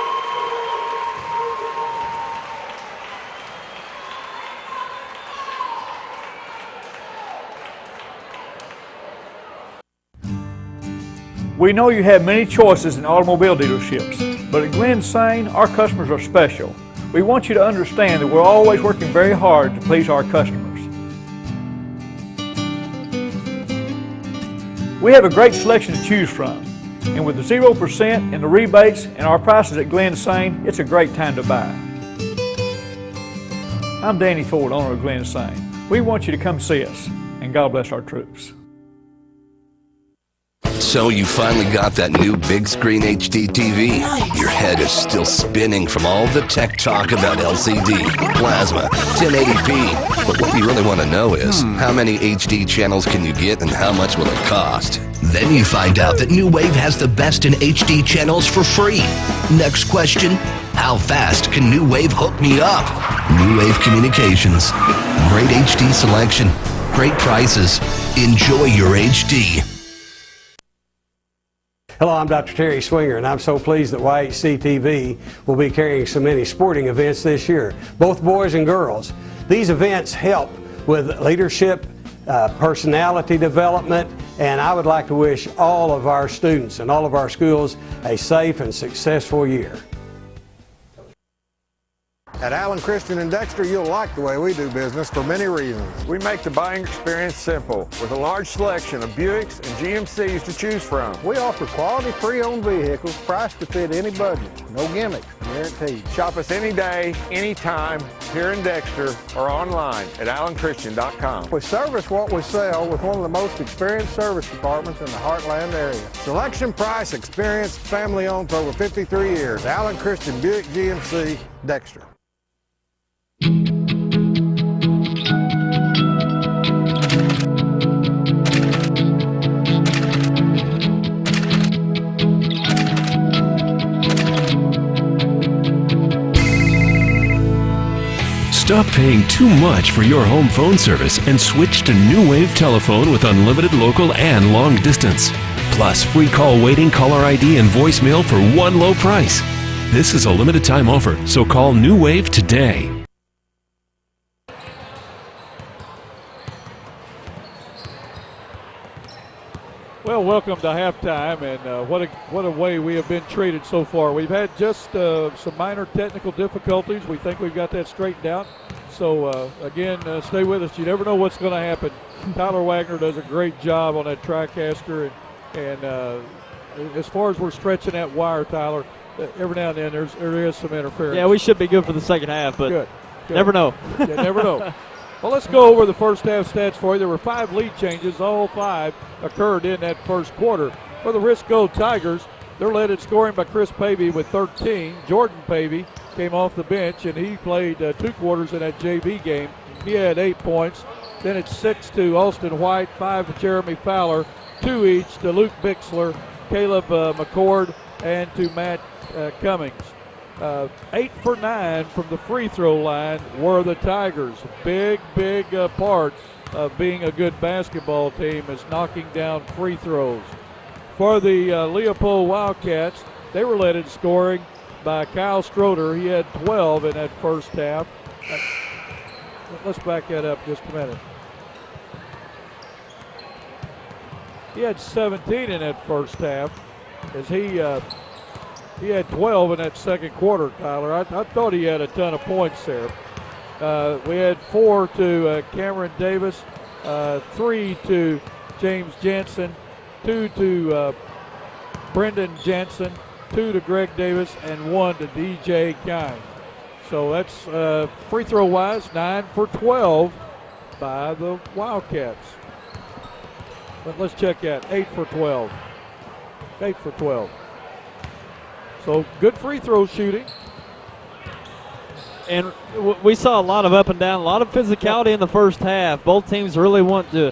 We know you have many choices in automobile dealerships, but at Glenn Sain, our customers are special. We want you to understand that we're always working very hard to please our customers. We have a great selection to choose from, and with the 0% and the rebates and our prices at Glenn Sain, it's a great time to buy. I'm Danny Ford, owner of Glenn Sain. We want you to come see us, and God bless our troops. So you finally got that new big screen HD TV. Your head is still spinning from all the tech talk about LCD, plasma, 1080p. But what you really want to know is, how many HD channels can you get and how much will it cost? Then you find out that New Wave has the best in HD channels for free. Next question, how fast can New Wave hook me up? New Wave Communications. Great HD selection, great prices. Enjoy your HD. Hello, I'm Dr. Terry Swinger, and I'm so pleased that YHC TV will be carrying so many sporting events this year, both boys and girls. These events help with leadership, personality development, and I would like to wish all of our students and all of our schools a safe and successful year. At Allen Christian and Dexter, you'll like the way we do business for many reasons. We make the buying experience simple with a large selection of Buicks and GMCs to choose from. We offer quality pre-owned vehicles priced to fit any budget. No gimmicks, guaranteed. Shop us any day, anytime, here in Dexter or online at allenchristian.com. We service what we sell with one of the most experienced service departments in the Heartland area. Selection, price, experience, family owned for over 53 years. Allen Christian Buick GMC, Dexter. Stop paying too much for your home phone service and switch to New Wave Telephone with unlimited local and long distance. Plus free call waiting, caller ID, and voicemail for one low price. This is a limited time offer, so call New Wave today. Well, welcome to halftime, and what a way we have been treated so far. We've had just some minor technical difficulties. We think we've got that straightened out. So, again, stay with us. You never know what's going to happen. Tyler Wagner does a great job on that TriCaster, and as far as we're stretching that wire, Tyler, every now and then there is some interference. Yeah, we should be good for the second half, but good. Never know. Yeah, never know. Well, let's go over the first half stats for you. There were 5 lead changes. All 5 occurred in that first quarter. For the Risco Tigers, they're led in scoring by Chris Pavey with 13. Jordan Pavey came off the bench, and he played 2 quarters in that JV game. He had 8 points. Then it's 6 to Austin White, 5 to Jeremy Fowler, 2 each to Luke Bixler, Caleb McCord, and to Matt Cummings. 8 for 9 from the free throw line were the Tigers. Big part of being a good basketball team is knocking down free throws. For the Leopold Wildcats, they were led in scoring by Kyle Stroder. He had 12 in that first half. Let's back that up just a minute. He had 17 in that first half as he had 12 in that second quarter, Tyler. I thought he had a ton of points there. We had 4 to Cameron Davis, 3 to James Jensen, 2 to Brendan Jensen, 2 to Greg Davis, and 1 to DJ Kine. So that's free throw wise, 9 for 12 by the Wildcats. But let's check that, 8 for 12. 8 for 12. So good free throw shooting. And we saw a lot of up and down, a lot of physicality in the first half. Both teams really want to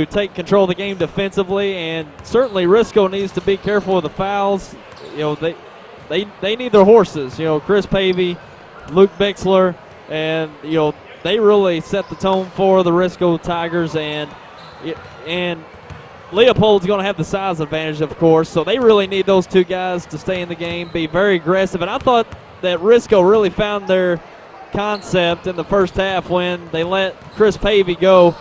take control of the game defensively, and certainly Risco needs to be careful with the fouls. You know, they need their horses. You know, Chris Pavey, Luke Bixler, and they really set the tone for the Risco Tigers, and Leopold's going to have the size advantage, of course, so they really need those two guys to stay in the game, be very aggressive. And I thought that Risco really found their concept in the first half when they let Chris Pavey go,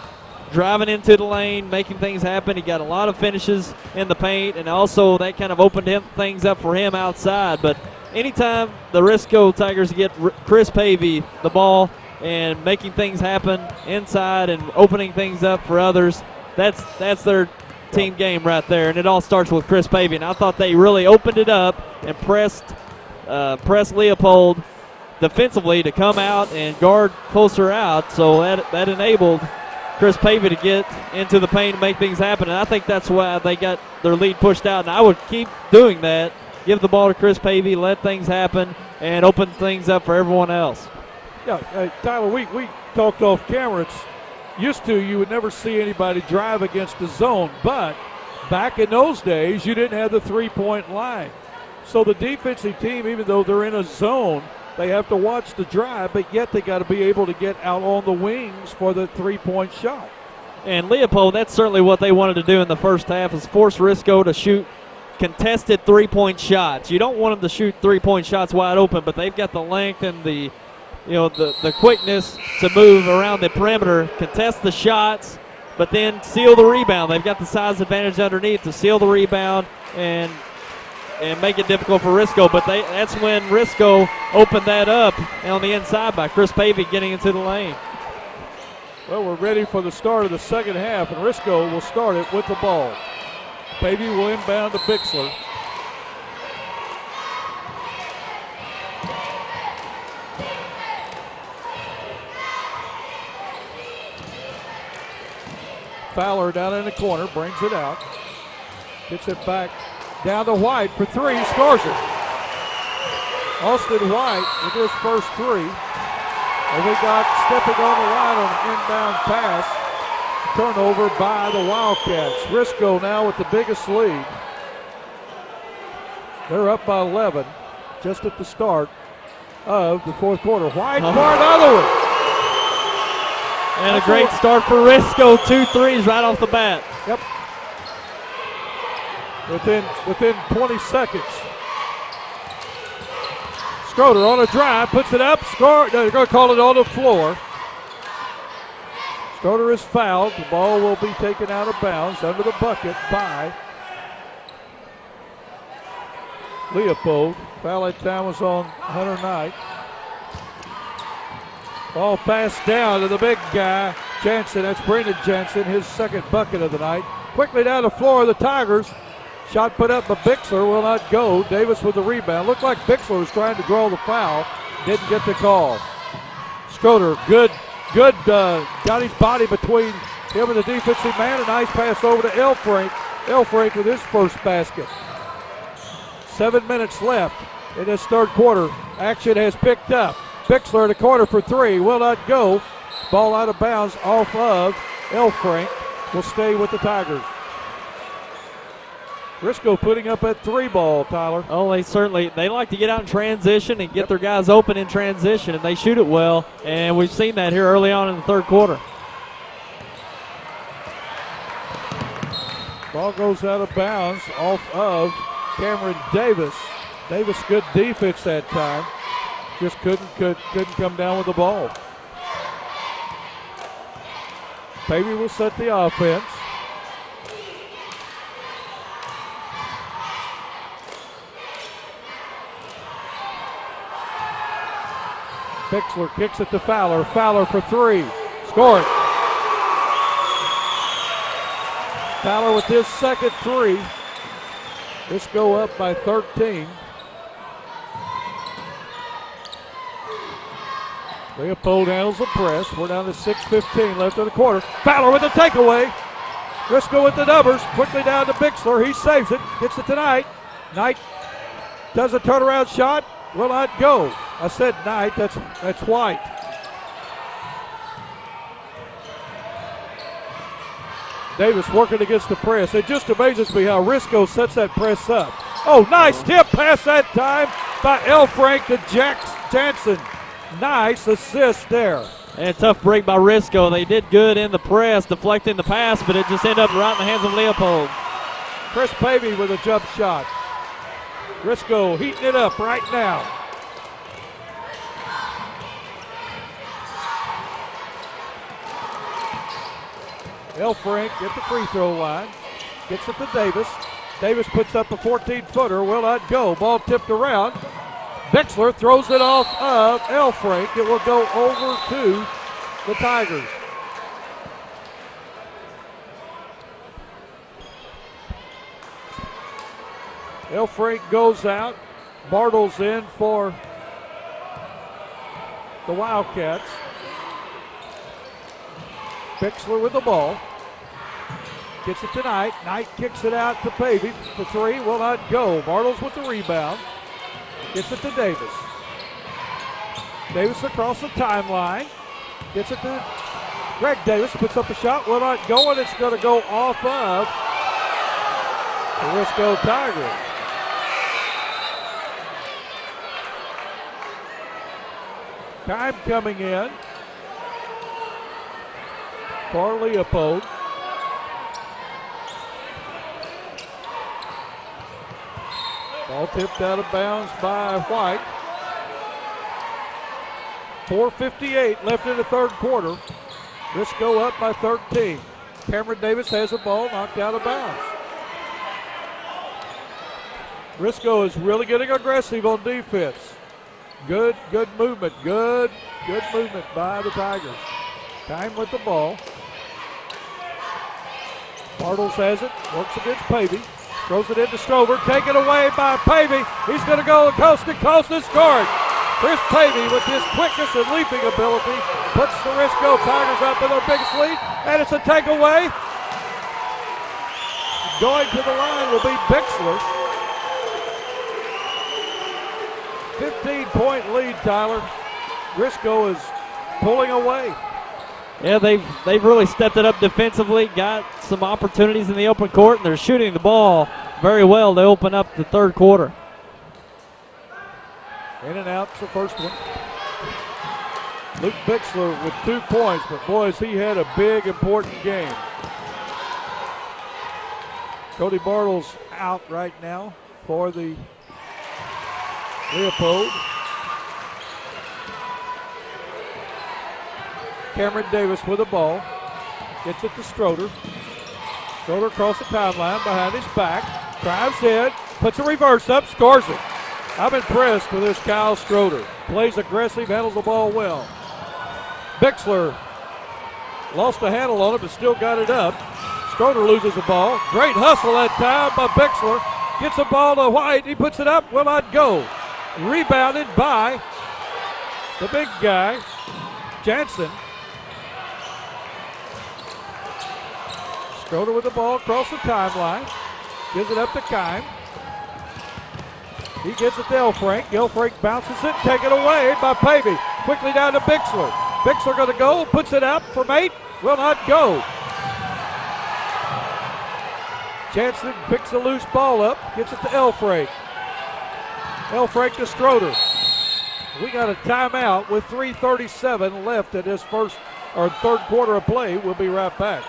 driving into the lane, making things happen. He got a lot of finishes in the paint, and also that kind of opened things up for him outside. But anytime the Risco Tigers get Chris Pavey the ball and making things happen inside and opening things up for others, that's their team game right there, and it all starts with Chris Pavey. And I thought they really opened it up and pressed Leopold defensively to come out and guard closer out, so that enabled Chris Pavey to get into the paint and make things happen. And I think that's why they got their lead pushed out, and I would keep doing that. Give the ball to Chris Pavey, let things happen, and open things up for everyone else. Yeah, Tyler, we talked off camera. It's used to, you would never see anybody drive against the zone, but back in those days, you didn't have the three-point line. So the defensive team, even though they're in a zone, they have to watch the drive, but yet they got to be able to get out on the wings for the three-point shot. And Leopold, that's certainly what they wanted to do in the first half, is force Risco to shoot contested three-point shots. You don't want them to shoot three-point shots wide open, but they've got the length and the quickness to move around the perimeter, contest the shots, but then seal the rebound. They've got the size advantage underneath to seal the rebound and make it difficult for Risco. But that's when Risco opened that up on the inside by Chris Pavey getting into the lane. Well, we're ready for the start of the second half, and Risco will start it with the ball. Pavey will inbound to Bixler. Fowler down in the corner, brings it out. Gets it back down to White for three, scores it. Austin White with his first three. And we got stepping on the line on an inbound pass. Turnover by the Wildcats. Risco now with the biggest lead. They're up by 11 just at the start of the fourth quarter. White for another one. And a great start for Risco. 2 threes right off the bat. Yep. Within 20 seconds. Schroeder on a drive, puts it up, score. No, they're going to call it on the floor. Schroeder is fouled. The ball will be taken out of bounds under the bucket by Leopold. Foul that time was on Hunter Knight. Ball passed down to the big guy, Jansen. That's Brandon Jansen, his second bucket of the night. Quickly down the floor of the Tigers. Shot put up by Bixler, will not go. Davis with the rebound. Looked like Bixler was trying to draw the foul. Didn't get the call. Schroeder, good, got his body between him and the defensive man. A nice pass over to Elfrink. Elfrink with his first basket. 7 minutes left in this third quarter. Action has picked up. Bixler in the corner for three, will not go. Ball out of bounds off of Elfrink. Will stay with the Tigers. Risco putting up that three ball, Tyler. Oh, they like to get out in transition and get their guys open in transition, and they shoot it well. And we've seen that here early on in the third quarter. Ball goes out of bounds off of Cameron Davis. Davis, good defense that time. Just couldn't come down with the ball. Pavey will set the offense. Bixler kicks it to Fowler. Fowler for three. Score it. Fowler with his second three. Let's go up by 13. Leopold handles the press. We're down to 6:15 left in the quarter. Fowler with the takeaway. Risco with the numbers. Quickly down to Bixler. He saves it. Gets it to Knight. Knight does a turnaround shot. Will not go. I said Knight. That's White. Davis working against the press. It just amazes me how Risco sets that press up. Oh, nice tip pass that time by Elfrink to Jansen. Nice assist there. And a tough break by Risco. They did good in the press, deflecting the pass, but it just ended up right in the hands of Leopold. Chris Pavey with a jump shot. Risco heating it up right now. Elfrink at the free throw line. Gets it to Davis. Davis puts up a 14-footer. Will not go. Ball tipped around. Bixler throws it off of Elfrink. It will go over to the Tigers. Elfrink goes out. Bartles in for the Wildcats. Bixler with the ball. Gets it to Knight. Knight kicks it out to Pavey. The three will not go. Bartles with the rebound. Gets it to Davis. Davis across the timeline. Gets it to Greg Davis. Puts up a shot. Will not go, and it's going to go off of the Risco Tigers. Time coming in for Leopold. Ball tipped out of bounds by White. 4:58 left in the third quarter. Risco up by 13. Cameron Davis has the ball knocked out of bounds. Risco is really getting aggressive on defense. Good movement. Good movement by the Tigers. Time with the ball. Bartles has it. Works against Pavey. Throws it into Strover. Taken away by Pavey. He's going to go coast to coast and score it. Chris Pavey, with his quickness and leaping ability, puts the Risco Tigers up with their biggest lead. And it's a takeaway. Going to the line will be Bixler. 15-point lead, Tyler. Risco is pulling away. Yeah, they've really stepped it up defensively, got some opportunities in the open court, and they're shooting the ball very well to open up the third quarter. In and out's the first one. Luke Bixler with 2 points, but boys, he had a big, important game. Cody Bartles out right now for the Leopold. Cameron Davis with the ball. Gets it to Stroder. Stroder across the timeline behind his back. Drives in. Puts a reverse up. Scores it. I'm impressed with this Kyle Stroder. Plays aggressive. Handles the ball well. Bixler lost the handle on it but still got it up. Stroder loses the ball. Great hustle that time by Bixler. Gets the ball to White. He puts it up. Will not go. Rebounded by the big guy, Jansen. Stroder with the ball across the timeline. Gives it up to Kime. He gets it to Elfrink. Elfrink bounces it. Taken away by Pavey. Quickly down to Bixler. Bixler going to go. Puts it up for Mate. Will not go. Jansen picks a loose ball up. Gets it to Elfrink. Elfrink to Stroder. We got a timeout with 3:37 left in this third quarter of play. We'll be right back.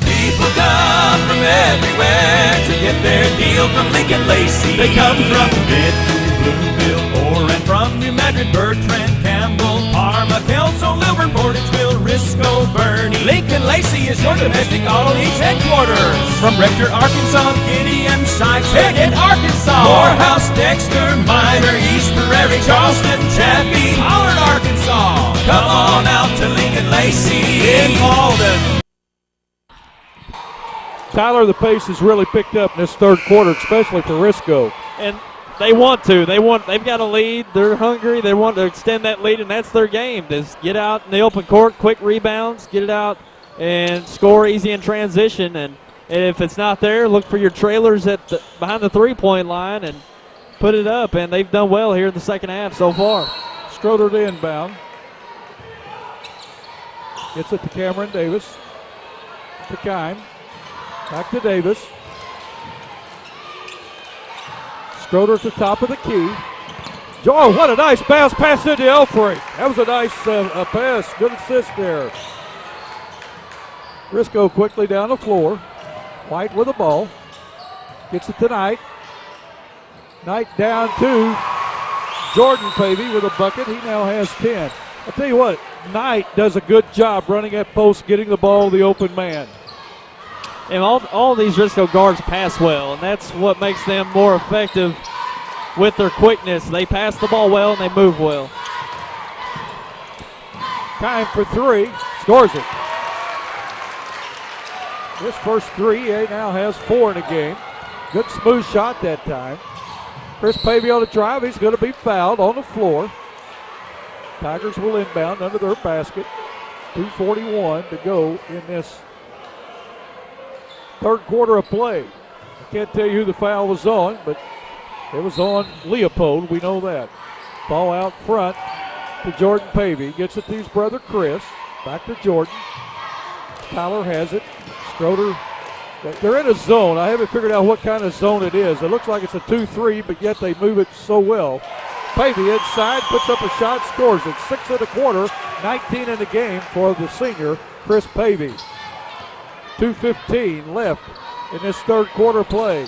People come from everywhere to get their deal from Lincoln Lacey. They come from Benton, Bloomville, or and from New Madrid, Bertrand, Campbell, Parma, Kelso, Lilburn, Portageville, Risco, Bernie. Lincoln Lacey is your domestic auto needs headquarters. From Rector, Arkansas, Gideon, Sykes, Pickett, Arkansas, Morehouse, Dexter, Minor, East Prairie, Charleston, Chaffee, Pollard, Arkansas. Come on out to Lincoln Lacey in Malden. Tyler, the pace has really picked up in this third quarter, especially for Risco. And they want to. They've got a lead. They're hungry. They want to extend that lead, and that's their game. Just get out in the open court, quick rebounds, get it out, and score easy in transition. And if it's not there, look for your trailers behind the three-point line and put it up. And they've done well here in the second half so far. Stroder to inbound. Gets it to Cameron Davis. To Kime. Back to Davis. Schroeder at the top of the key. Oh, what a nice bounce pass into Elfrey. That was a nice pass. Good assist there. Risco quickly down the floor. White with the ball. Gets it to Knight. Knight down to Jordan Pavey with a bucket. He now has 10. I'll tell you what, Knight does a good job running at post, getting the ball to the open man. And all these Risco guards pass well, and that's what makes them more effective with their quickness. They pass the ball well and they move well. Time for three. Scores it. This first three, he now has 4 in the game. Good smooth shot that time. Chris Pavey on the drive. He's going to be fouled on the floor. Tigers will inbound under their basket. 2:41 to go in this third quarter of play. I can't tell you who the foul was on, but it was on Leopold. We know that. Ball out front to Jordan Pavey. Gets it to his brother Chris. Back to Jordan. Tyler has it. Schroeder. They're in a zone. I haven't figured out what kind of zone it is. It looks like it's a 2-3, but yet they move it so well. Pavey inside, puts up a shot, scores it. 6 in the quarter, 19 in the game for the senior, Chris Pavey. 2:15 left in this third quarter play.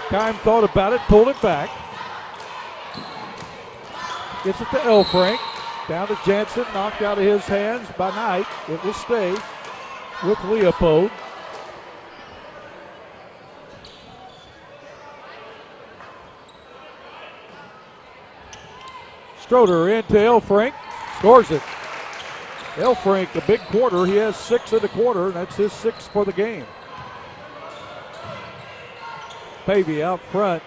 Kime thought about it, pulled it back. Gets it to Elfrank. Down to Jansen, knocked out of his hands by Knight. It will stay with Leopold. Schroeder into Elfrank, scores it. Elfrank, a big quarter. He has 6 in the quarter, and that's his 6th for the game. Pavey out front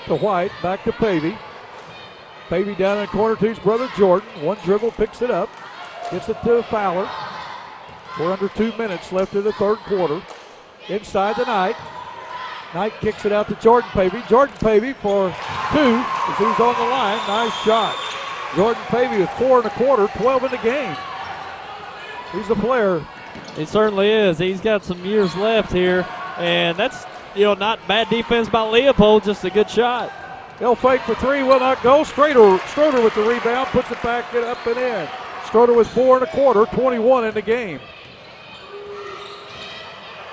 to White, back to Pavey. Pavey down in the corner to his brother Jordan. One dribble, picks it up, gets it to Fowler. We're under 2 minutes left in the third quarter. Inside the Knight. Knight kicks it out to Jordan Pavey. Jordan Pavey for 2 as he's on the line. Nice shot. Jordan Pavey with 4 in the quarter, 12 in the game. He's the player. He certainly is. He's got some years left here, and that's not bad defense by Leopold, just a good shot. They'll fake for 3, will not go. Schroeder with the rebound, puts it back up and in. Schroeder with 4 in the quarter, 21 in the game.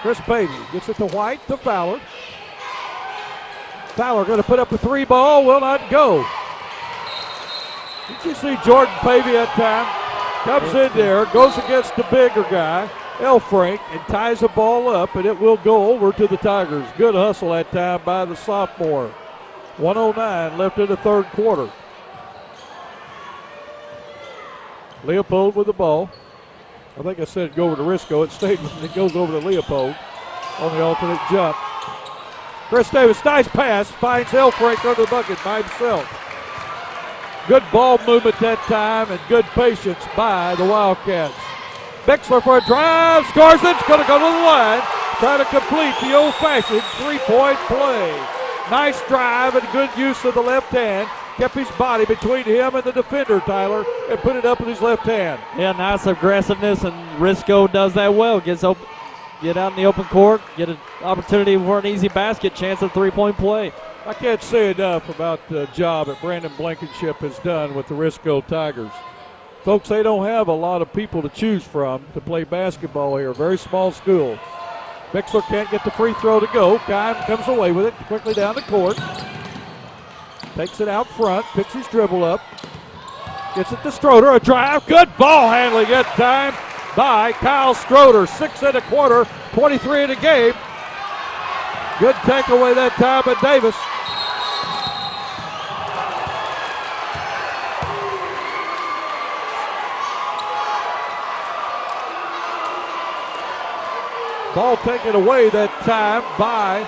Chris Pavey gets it to White, to Fowler. Fowler going to put up a 3 ball, will not go. Did you see Jordan Pavey that time? Comes in there, goes against the bigger guy, Elfrank, and ties the ball up, and it will go over to the Tigers. Good hustle that time by the sophomore. 1:09 left in the third quarter. Leopold with the ball. I think I said go over to Risco. It stayed, it goes over to Leopold on the alternate jump. Chris Davis, nice pass, finds Elfrank under the bucket by himself. Good ball movement that time and good patience by the Wildcats. Bixler for a drive, scores it, it's going to go to the line. Trying to complete the old-fashioned three-point play. Nice drive and good use of the left hand. Kept his body between him and the defender, Tyler, and put it up with his left hand. Yeah, nice aggressiveness, and Risco does that well. Get out in the open court, get an opportunity for an easy basket, chance of three-point play. I can't say enough about the job that Brandon Blankenship has done with the Risco Tigers. Folks, they don't have a lot of people to choose from to play basketball here. Very small school. Bixler can't get the free throw to go. Kime comes away with it quickly down the court. Takes it out front, picks his dribble up. Gets it to Schroeder, a drive. Good ball handling that time by Kyle Schroeder. 6 in a quarter, 23 in a game. Good takeaway that time by Davis. Ball taken away that time by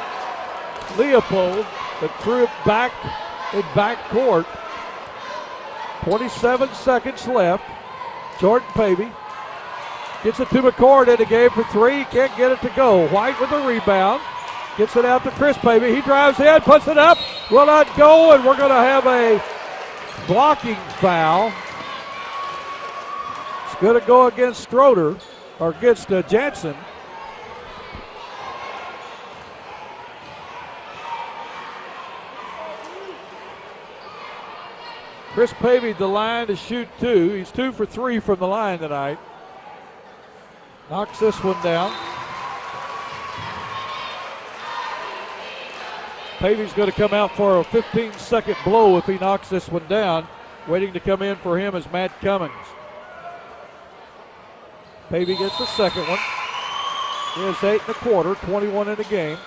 Leopold, but threw it back in backcourt. 27 seconds left. Jordan Pavey gets it to McCord in the game for 3. Can't get it to go. White with the rebound. Gets it out to Chris Pavey. He drives in, puts it up. Will not go, and we're going to have a blocking foul. It's going to go against Schroeder, or against Jansen. Chris Pavey, the line to shoot 2. He's 2 for 3 from the line tonight. Knocks this one down. Pavey's going to come out for a 15-second blow if he knocks this one down. Waiting to come in for him is Matt Cummings. Pavey gets the second one. He has 8 1/4, 21 in the game.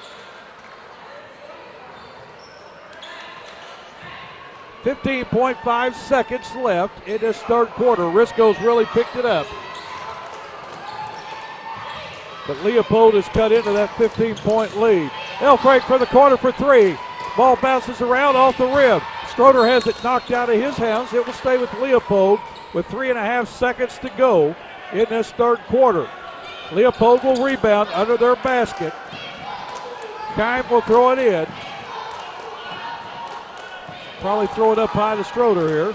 15.5 seconds left in this third quarter. Risco's really picked it up. But Leopold has cut into that 15-point lead. Elfrink for the corner for 3. Ball bounces around off the rim. Schroeder has it knocked out of his hands. It will stay with Leopold with 3.5 seconds to go in this third quarter. Leopold will rebound under their basket. Kime will throw it in. Probably throw it up high to Schroeder here.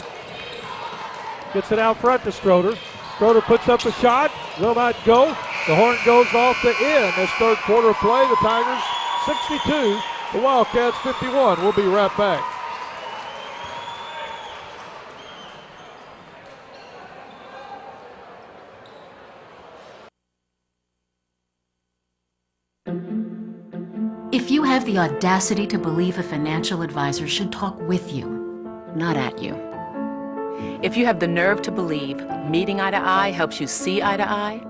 Gets it out front to Schroeder. Schroeder puts up a shot. Will not go. The horn goes off the end. This third quarter play, the Tigers 62, the Wildcats 51. We'll be right back. If you have the audacity to believe a financial advisor should talk with you, not at you. If you have the nerve to believe meeting eye to eye helps you see eye to eye.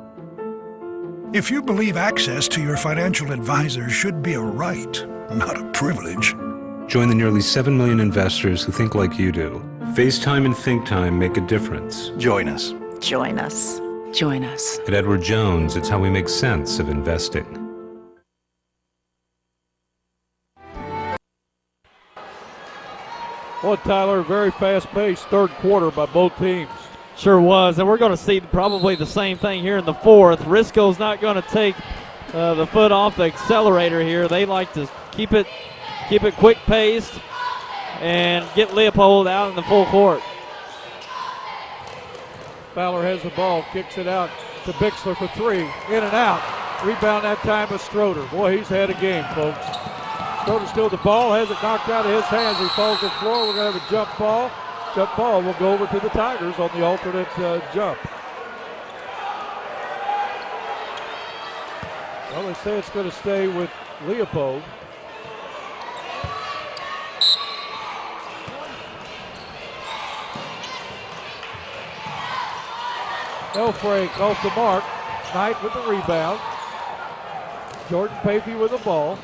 If you believe access to your financial advisor should be a right, not a privilege. Join the nearly 7 million investors who think like you do. FaceTime and Think Time make a difference. Join us. Join us. Join us. At Edward Jones, it's how we make sense of investing. Well, Tyler, very fast-paced third quarter by both teams. Sure was, and we're going to see probably the same thing here in the fourth. Risco's not going to take the foot off the accelerator here. They like to keep it quick-paced and get Leopold out in the full court. Fowler has the ball, kicks it out to Bixler for 3, in and out. Rebound that time with Schroeder. Boy, he's had a game, folks. Schroeder still the ball, has it knocked out of his hands. He falls to the floor. We're going to have a jump ball. Jump ball will go over to the Tigers on the alternate jump. Well, they say it's going to stay with Leopold. Elfrink off the mark. Knight with the rebound. Jordan Pavey with the ball.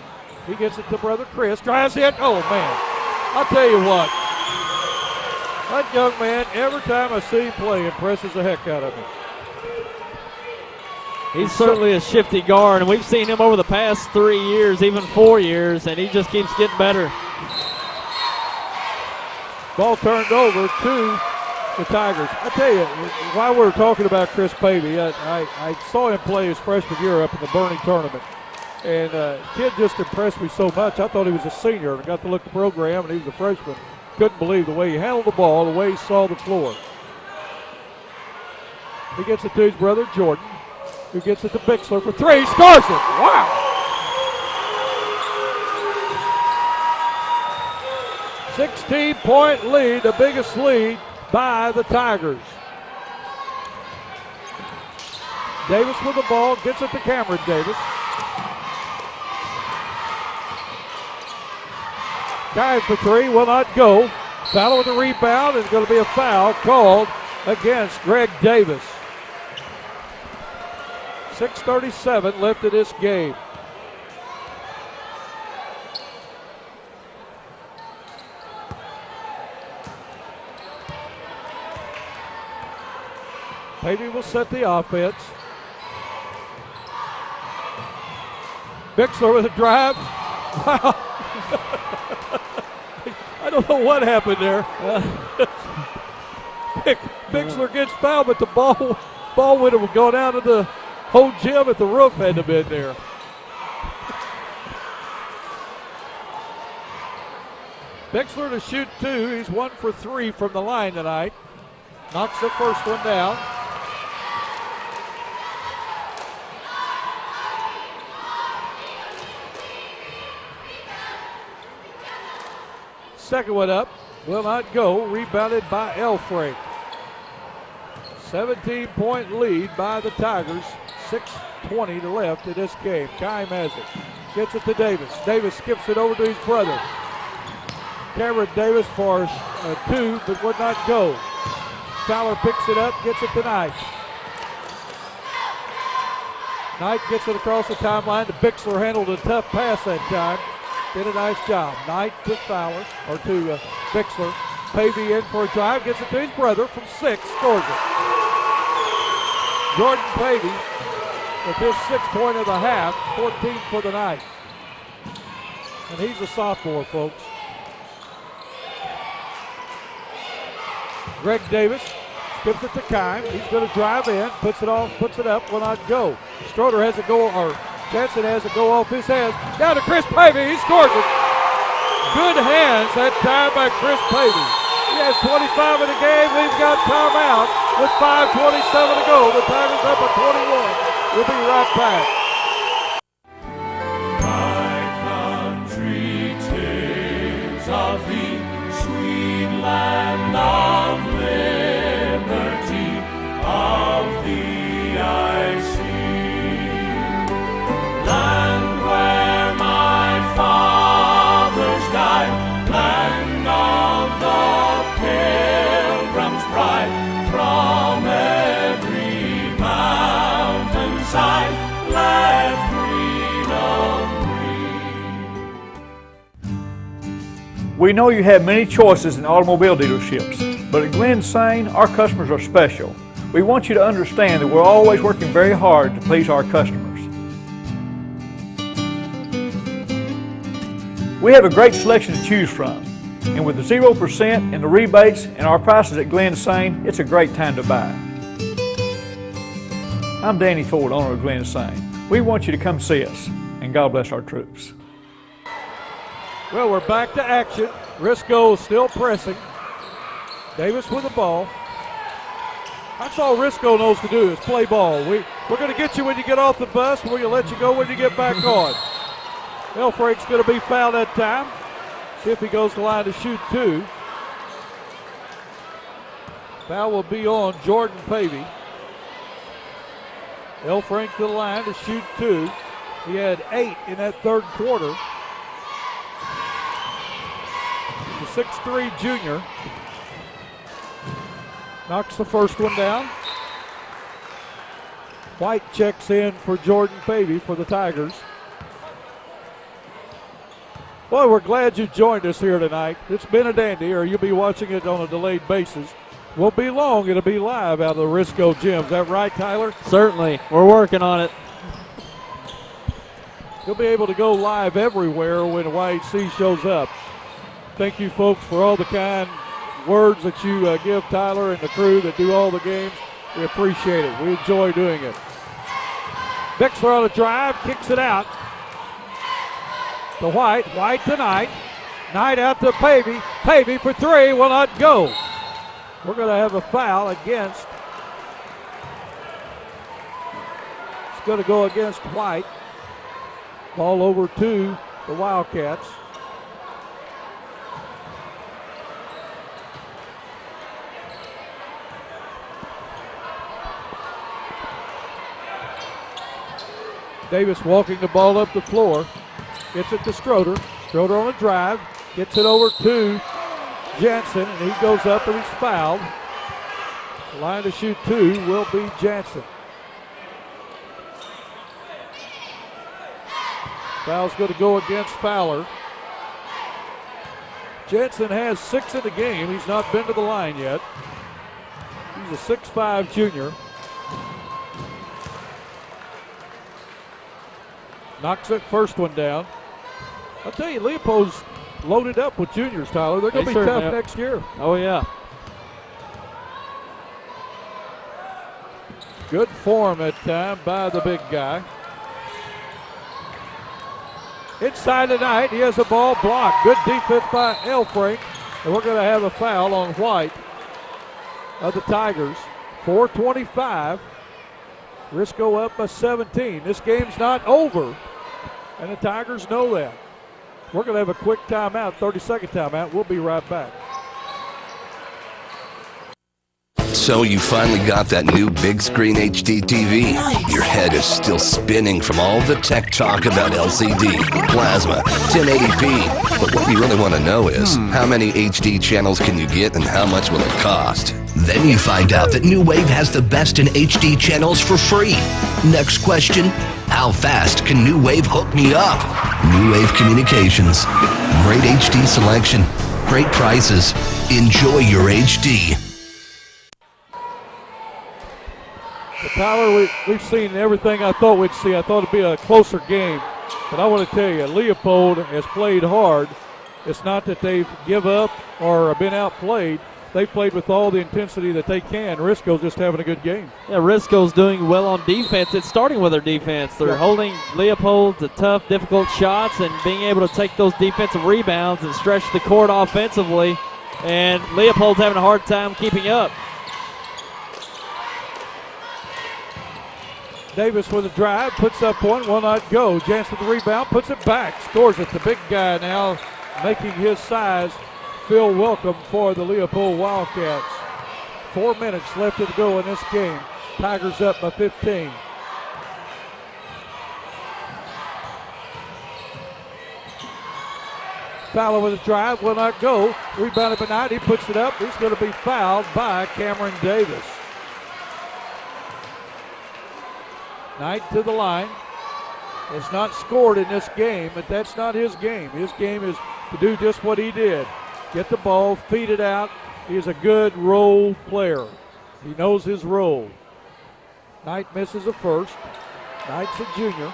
He gets it to brother Chris. Drives it. Oh, man. I'll tell you what. That young man, every time I see him play, impresses the heck out of me. He's certainly a shifty guard, and we've seen him over the past 3 years, even 4 years, and he just keeps getting better. Ball turned over to the Tigers. I tell you, while we're talking about Chris Pavey, I saw him play his freshman year up in the Bernie tournament. And kid just impressed me so much. I thought he was a senior. I got to look at the program, and he was a freshman. Couldn't believe the way he handled the ball, the way he saw the floor. He gets it to his brother Jordan, who gets it to Bixler for 3. Scores it. Wow. 16-point lead, the biggest lead by the Tigers. Davis with the ball, gets it to Cameron Davis. Guy for 3 will not go. Fowler with the rebound. It's going to be a foul called against Greg Davis. 6:37 left in this game. Pavey will set the offense. Bixler with a drive. Wow. I don't know what happened there. Bixler gets fouled, but the ball would have gone out of the whole gym if the roof hadn't have been there. Bixler to shoot 2. He's 1 for 3 from the line tonight. Knocks the first one down. Second one up. will not go. Rebounded by Elfrink. 17-point lead by the Tigers. 6:20 to left in this game. Kime has it. Gets it to Davis. Davis skips it over to his brother. Cameron Davis for 2, but would not go. Fowler picks it up, gets it to Knight. Knight gets it across the timeline. The Bixler handled a tough pass that time. Did a nice job. Knight to Fowler, or to Bixler. Pavey in for a drive, gets it to his brother from 6, scores it. Jordan Pavey with his 6th point of the half, 14 for the night. And he's a sophomore, folks. Greg Davis gives it to Kime. He's going to drive in, puts it up, will not go. Stroder has a goal, or Jensen has a go off his hands. Down to Chris Pavey, he scores it. Good hands that time by Chris Pavey. He has 25 in the game, he's got timeout with 5:27 to go. The Tigers up at 21. We'll be right back. My country takes of thee, sweet land of liberty, of thee I sing. Land where my fathers died, land of the Pilgrim's bride, from every mountainside, let freedom ring. We know you have many choices in automobile dealerships, but at Glen Sain, our customers are special. We want you to understand that we're always working very hard to please our customers. We have a great selection to choose from, and with the 0% and the rebates and our prices at Glen Sain, it's a great time to buy. I'm Danny Ford, owner of Glen Sain. We want you to come see us, and God bless our troops. Well, we're back to action. Risco still pressing. Davis with the ball. That's all Risco knows to do is play ball. We're going to get you when you get off the bus. We're going to let you go when you get back on. Elfrink's going to be fouled that time. See if he goes to the line to shoot 2. Foul will be on Jordan Pavey. Elfrink to the line to shoot 2. He had 8 in that third quarter. The 6'3" junior knocks the first one down. White checks in for Jordan Pavey for the Tigers. Boy, we're glad you joined us here tonight. It's been a dandy, or you'll be watching it on a delayed basis. Won't be long, it'll be live out of the Risco gym. Is that right, Tyler? Certainly, we're working on it. You'll be able to go live everywhere when YHC shows up. Thank you, folks, for all the kind words that you give Tyler and the crew that do all the games. We appreciate it. We enjoy doing it. Bixler on a drive, kicks it out to White. White to Knight. Knight out to Pavey. Pavey for 3 will not go. We're going to have a foul against. It's going to go against White. Ball over to the Wildcats. Davis walking the ball up the floor. Gets it to Stroder. Stroder on a drive. Gets it over to Jansen, and he goes up and he's fouled. The line to shoot 2 will be Jansen. Foul's going to go against Fowler. Jansen has 6 in the game. He's not been to the line yet. He's a 6'5" junior. Knocks that first one down. I'll tell you, Leopold's loaded up with juniors, Tyler. They're going to be tough next year. Oh, yeah. Good form at time by the big guy. Inside tonight, he has a ball blocked. Good defense by Elfrink. And we're going to have a foul on White of the Tigers. 4:25. Risco up by 17. This game's not over, and the Tigers know that. We're going to have a quick timeout, 30-second timeout. We'll be right back. So you finally got that new big screen HD TV. Your head is still spinning from all the tech talk about LCD, plasma, 1080p. But what you really want to know is, how many HD channels can you get and how much will it cost? Then you find out that New Wave has the best in HD channels for free. Next question, how fast can New Wave hook me up? New Wave Communications. Great HD selection, great prices. Enjoy your HD. Tyler, we've seen everything I thought we'd see. I thought it'd be a closer game. But I want to tell you, Leopold has played hard. It's not that they've give up or been outplayed. They've played with all the intensity that they can. Risco's just having a good game. Yeah, Risco's doing well on defense. It's starting with their defense. They're holding Leopold to tough, difficult shots and being able to take those defensive rebounds and stretch the court offensively. And Leopold's having a hard time keeping up. Davis with a drive, puts up one, will not go. Jansen with the rebound, puts it back, scores it. The big guy now making his size feel welcome for the Leopold Wildcats. 4 minutes left to go in this game. Tigers up by 15. Fowler with a drive, will not go. Rebounded by Knight, he puts it up. He's going to be fouled by Cameron Davis. Knight to the line. Has not scored in this game, but that's not his game. His game is to do just what he did. Get the ball, feed it out. He's a good role player. He knows his role. Knight misses a first. Knight's a junior.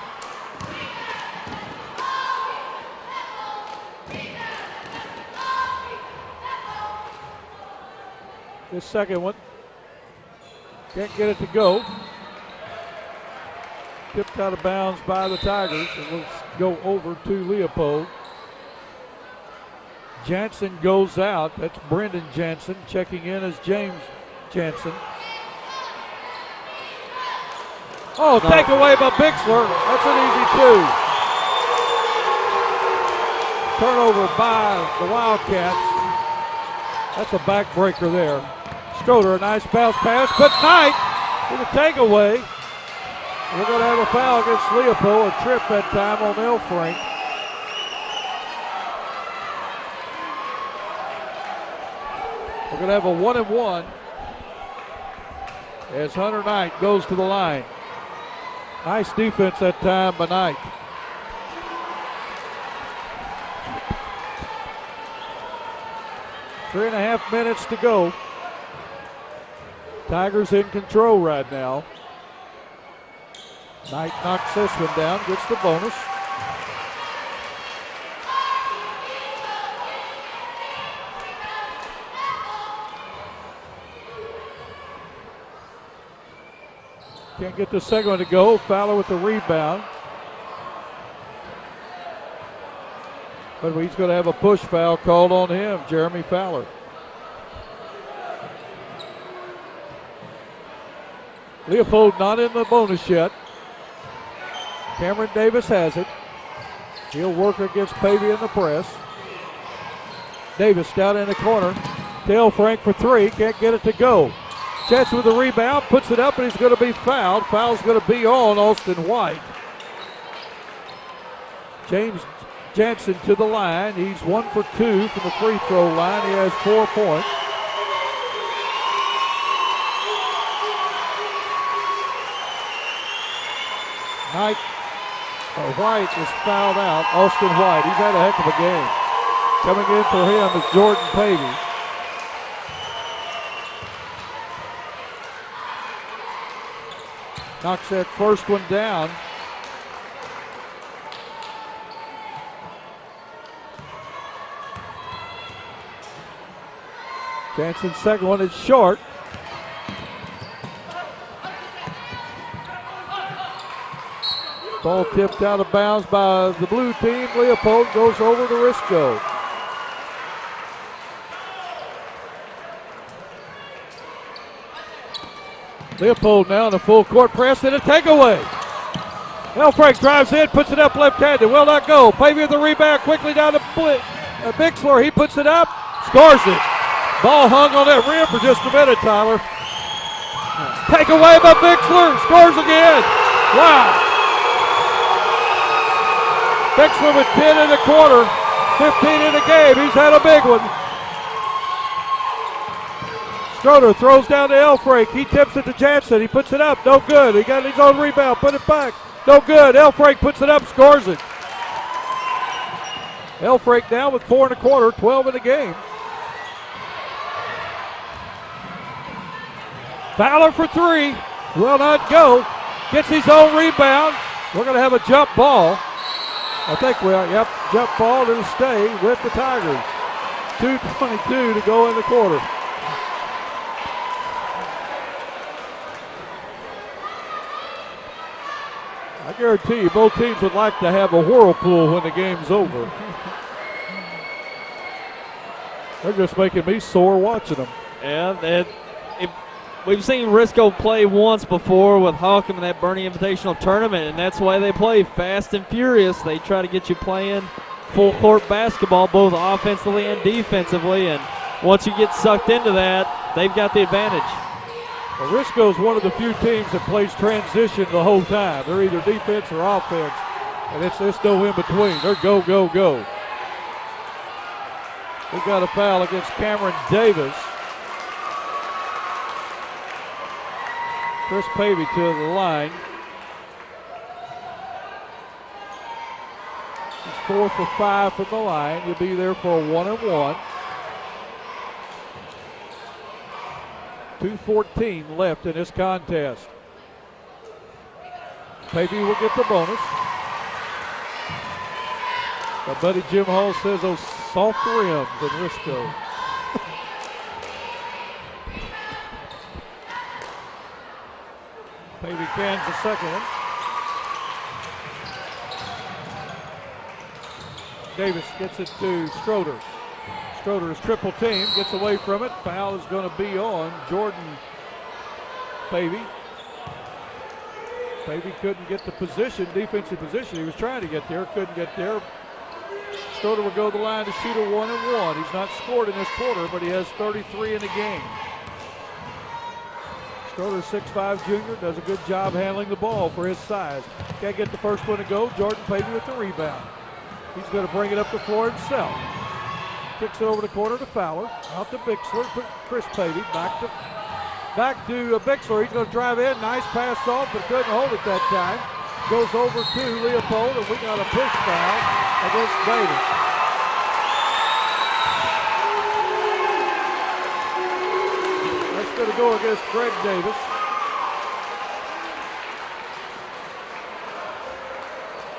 This second one. Can't get it to go. Tipped out of bounds by the Tigers. It will go over to Leopold. Jansen goes out. That's Brendan Jansen. Checking in as James Jansen. Oh, take away by Bixler. That's an easy two. Turnover by the Wildcats. That's a backbreaker there. Schroeder, a nice bounce pass, but Knight with a takeaway. We're going to have a foul against Leopold, a trip that time on Elfrink. We're going to have a 1-and-1 as Hunter Knight goes to the line. Nice defense that time by Knight. Three and a half minutes to go. Tigers in control right now. Knight knocks this one down, gets the bonus. Can't get the second one to go. Fowler with the rebound. But he's going to have a push foul called on him, Jeremy Fowler. Leopold not in the bonus yet. Cameron Davis has it. He'll work against Pavey in the press. Davis down in the corner. Dale Frank for three. Can't get it to go. Jets with the rebound. Puts it up and he's going to be fouled. Foul's going to be on Austin White. James Jansen to the line. He's 1 for 2 from the free throw line. He has 4 points. Knight, White is fouled out. Austin White, he's had a heck of a game. Coming in for him is Jordan Pavey. Knocks that first one down. Jansen's second one is short. Ball tipped out of bounds by the blue team. Leopold goes over to Risco. Leopold now in a full court press and a takeaway. Elfrank drives in, puts it up left-handed, will not go. Pavey with the rebound, quickly down to Bixler. He puts it up, scores it. Ball hung on that rim for just a minute, Tyler. Take away by Bixler. Scores again. Wow. Bixler with 10 in the quarter, 15 in the game. He's had a big one. Schroeder throws down to Elfrake. He tips it to Jansen. He puts it up. No good. He got his own rebound. Put it back. No good. Elfrake puts it up. Scores it. Elfrake down with 4 in the quarter, 12 in the game. Fowler for 3. Will not go. Gets his own rebound. We're going to have a jump ball. I think we are. Yep, jump ball to stay with the Tigers. 2:22 to go in the quarter. I guarantee you both teams would like to have a whirlpool when the game's over. They're just making me sore watching them. Yeah, we've seen Risco play once before with Hawkham in that Bernie Invitational tournament, and that's why they play fast and furious. They try to get you playing full court basketball, both offensively and defensively, and once you get sucked into that, they've got the advantage. Well, Risco's one of the few teams that plays transition the whole time. They're either defense or offense, and it's no in between. They're go, go, go. We got a foul against Cameron Davis. Chris Pavey to the line. He's 4 for 5 from the line. He'll be there for a 1-and-1. 2:14 left in this contest. Pavey will get the bonus. My buddy Jim Hall says those soft rims in Risco. Pavey cans the second one. Davis gets it to Schroeder. Schroeder is triple team, gets away from it. Foul is going to be on Jordan Pavey. Pavey couldn't get the position, defensive position. He was trying to get there, couldn't get there. Schroeder will go to the line to shoot a 1-and-1. He's not scored in this quarter, but he has 33 in the game. Schroeder, 6'5" junior, does a good job handling the ball for his size. Can't get the first one to go. Jordan Pavey with the rebound. He's going to bring it up the floor himself. Kicks it over the corner to Fowler. Out to Bixler. Chris Pavey back to Bixler. He's going to drive in. Nice pass off, but couldn't hold it that time. Goes over to Leopold, and we got a push foul against Davis. That's going to go against Greg Davis.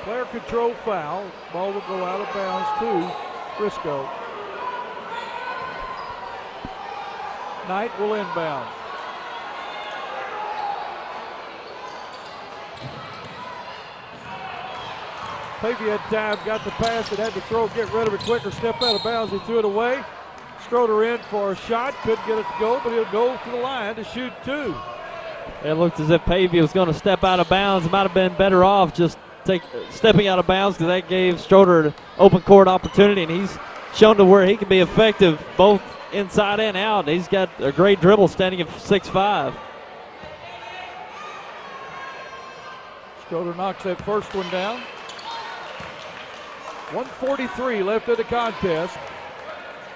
Player control foul. Ball will go out of bounds to Risco. Knight will inbound. Pavey had time, got the pass, and had to get rid of it quicker, step out of bounds, he threw it away. Schroeder in for a shot, couldn't get it to go, but he'll go to the line to shoot 2. It looked as if Pavey was going to step out of bounds. Might have been better off just stepping out of bounds, because that gave Schroeder an open court opportunity, and he's shown to where he can be effective both inside and out. He's got a great dribble standing at 6'5". Schroeder knocks that first one down. 1:43 left in the contest.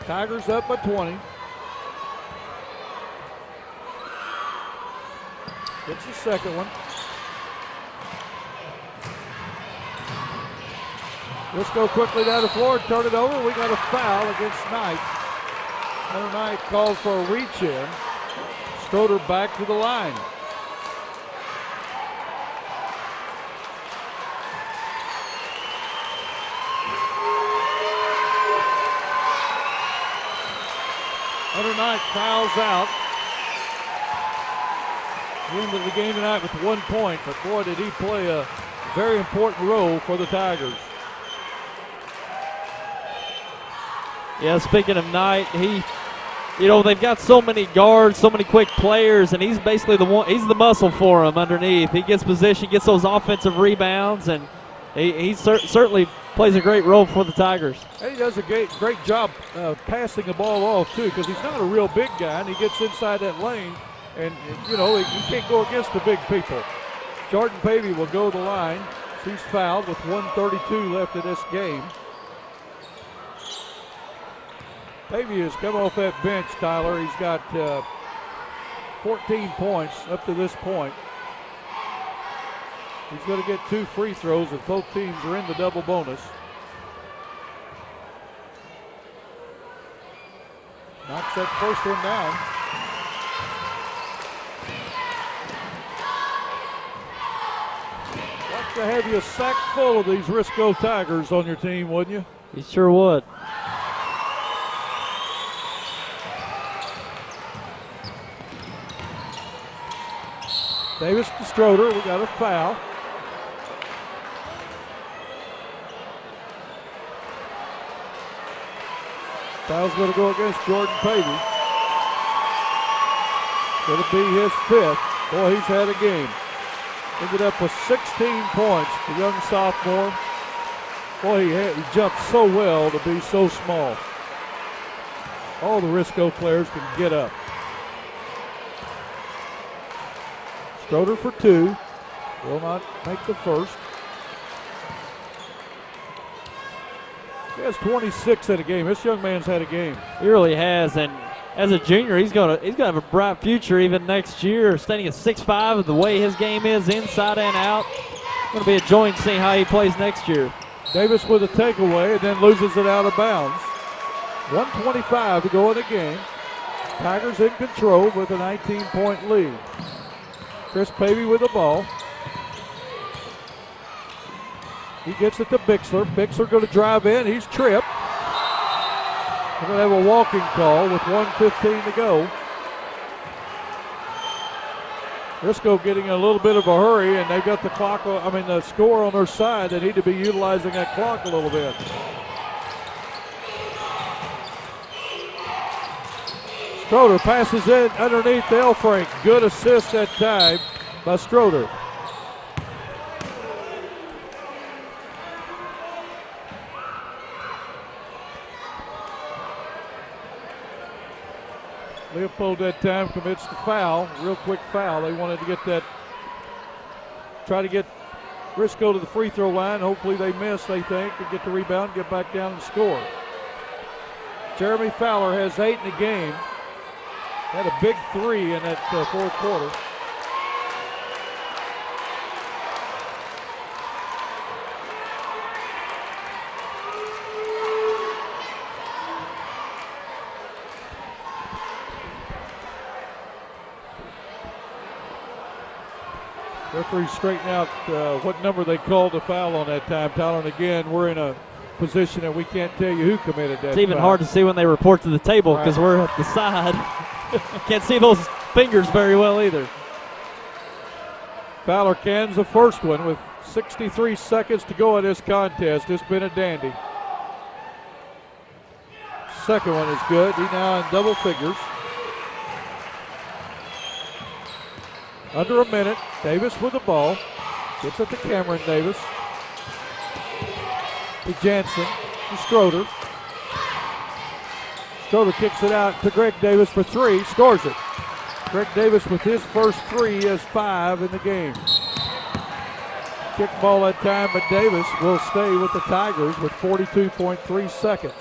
Tigers up by 20. Gets the second one. Let's go quickly down the floor and turn it over. We got a foul against Knight. Hunter Knight calls for a reach in. Schroeder back to the line. Hunter Knight fouls out. He ended the game tonight with 1 point, but boy, did he play a very important role for the Tigers. Yeah, speaking of Knight, they've got so many guards, so many quick players, and he's basically he's the muscle for them underneath. He gets position, gets those offensive rebounds, and he certainly plays a great role for the Tigers. And he does a great job passing the ball off, too, because he's not a real big guy, and he gets inside that lane And you know, you can't go against the big people. Jordan Pavey will go to the line. He's fouled with 1:32 left in this game. Pavey has come off that bench, Tyler. He's got 14 points up to this point. He's going to get 2 free throws if both teams are in the double bonus. Knocks that first one down. Like to have you a sack full of these Risco Tigers on your team, wouldn't you? He sure would. Davis to Stroder. We got a foul. Foul's going to go against Jordan Pavey. Going to be his 5th. Boy, he's had a game. Ended up with 16 points, the young sophomore. Boy, he jumped so well to be so small. All the Risco players can get up. Stroder for 2. Will not make the first. He has 26 at a game. This young man's had a game. He really has, and as a junior, he's gonna have a bright future even next year. Standing at 6'5", the way his game is inside and out, going to be a joy to see how he plays next year. Davis with a takeaway and then loses it out of bounds. 1:25 to go in the game. Tigers in control with a 19-point lead. Chris Pavey with the ball. He gets it to Bixler. Bixler going to drive in. He's tripped. We're going to have a walking call with 1:15 to go. Risco getting a little bit of a hurry, and they've got the score on their side. They need to be utilizing that clock a little bit. Stroder passes in underneath Elfrank. Good assist that time by Stroder. Leopold that time commits the foul, real quick foul. They wanted to get that, try to get Risco to the free throw line. Hopefully they miss, they think, to get the rebound, get back down and score. Jeremy Fowler has 8 in the game. Had a big 3 in that fourth quarter. Referee straighten out what number they called the foul on that time, Tyler. And again, we're in a position that we can't tell you who committed that. It's even foul. hard to see when they report to the table because we're at the side. Can't see those fingers very well either. Fowler cans the first one with 63 seconds to go in this contest. It's been a dandy. Second one is good. He now in double figures. Under a minute. Davis with the ball. Gets it to Cameron Davis. To Jansen. To Stroder. Stroder kicks it out to Greg Davis for 3. Scores it. Greg Davis with his first 3 has 5 in the game. Kick ball that time, but Davis will stay with the Tigers with 42.3 seconds.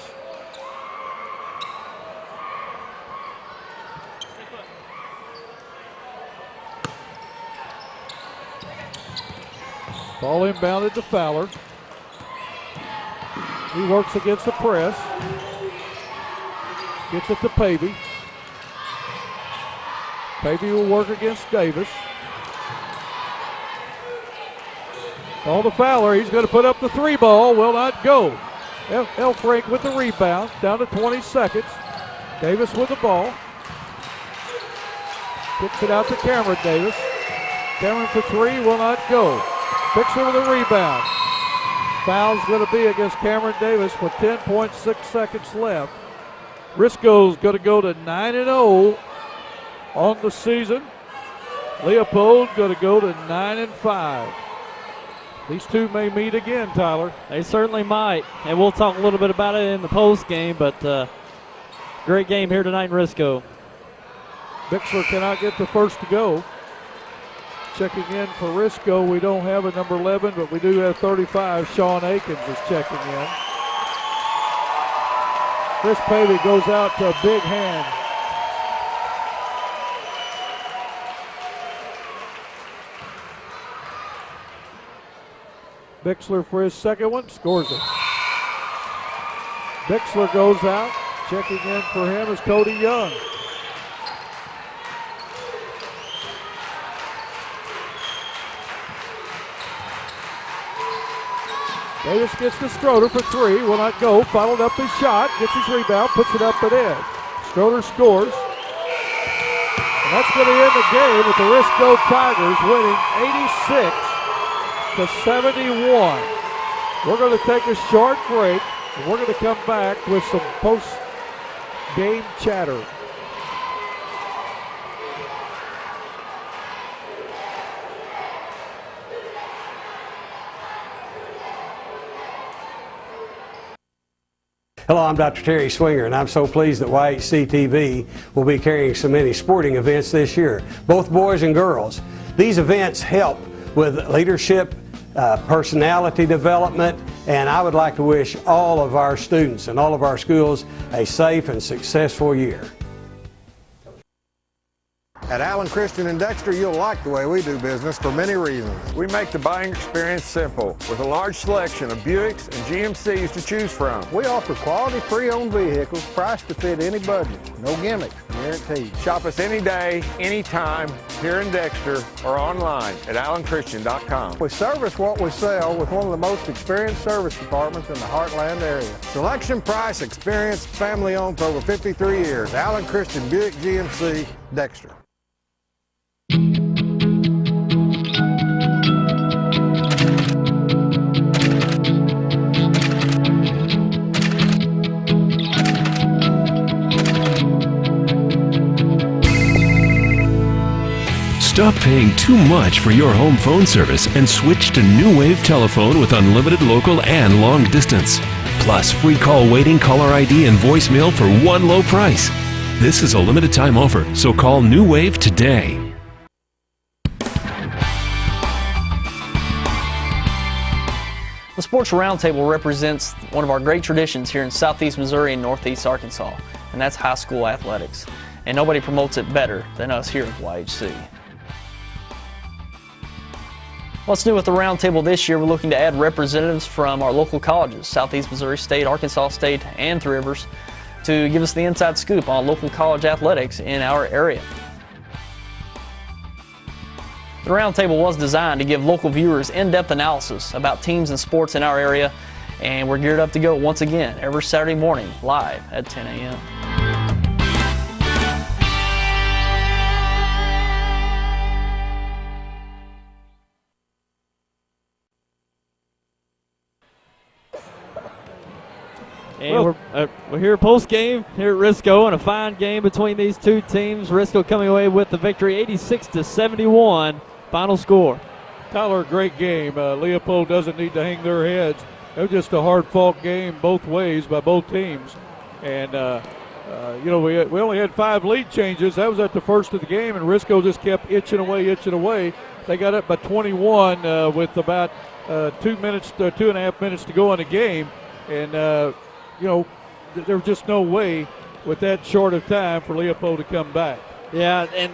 Ball inbounded to Fowler. He works against the press. Gets it to Pavey. Pavey will work against Davis. Ball to Fowler. He's going to put up the 3 ball. Will not go. Elfrank with the rebound. Down to 20 seconds. Davis with the ball. Kicks it out to Cameron Davis. Cameron for 3. Will not go. Bixler with a rebound. Foul's going to be against Cameron Davis with 10.6 seconds left. Risco's going to go to 9-0 on the season. Leopold going to go to 9-5. These two may meet again, Tyler. They certainly might, and we'll talk a little bit about it in the post game, but great game here tonight in Risco. Bixler cannot get the first to go. Checking in for Risco, we don't have a number 11, but we do have 35. Sean Akins is checking in. Chris Pavey goes out to a big hand. Bixler for his second one, scores it. Bixler goes out. Checking in for him is Cody Young. Davis gets to Stroder for three, will not go. Followed up his shot, gets his rebound, puts it up and in. Stroder scores. And that's going to end the game with the Risco Tigers winning 86-71. We're going to take a short break, and we're going to come back with some post-game chatter. Hello, I'm Dr. Terry Swinger, and I'm so pleased that YHC TV will be carrying so many sporting events this year, both boys and girls. These events help with leadership, personality development, and I would like to wish all of our students and all of our schools a safe and successful year. At Allen Christian in Dexter, you'll like the way we do business for many reasons. We make the buying experience simple with a large selection of Buicks and GMCs to choose from. We offer quality pre-owned vehicles priced to fit any budget. No gimmicks, guaranteed. Shop us any day, anytime, here in Dexter or online at allenchristian.com. We service what we sell with one of the most experienced service departments in the Heartland area. Selection, price, experience, family owned for over 53 years. Allen Christian Buick GMC, Dexter. Stop paying too much for your home phone service and switch to New Wave Telephone with unlimited local and long distance. Plus free call waiting, caller ID, and voicemail for one low price. This is a limited time offer, so call New Wave today. The Sports Roundtable represents one of our great traditions here in Southeast Missouri and Northeast Arkansas, and that's high school athletics. And nobody promotes it better than us here at YHC. What's new with the Roundtable this year? We're looking to add representatives from our local colleges, Southeast Missouri State, Arkansas State, and Three Rivers, to give us the inside scoop on local college athletics in our area. The Roundtable was designed to give local viewers in-depth analysis about teams and sports in our area, and we're geared up to go once again every Saturday morning live at 10 a.m. And we're here post-game here at Risco, and a fine game between these two teams. Risco coming away with the victory, 86-71, final score. Tyler, a great game. Leopold doesn't need to hang their heads. It was just a hard-fought game both ways by both teams. And, you know, we only had 5 lead changes. That was at the first of the game, and Risco just kept itching away. They got up by 21 with about 2.5 minutes to go in the game. And, you know, there was just no way with that short of time for Leopold to come back. Yeah, and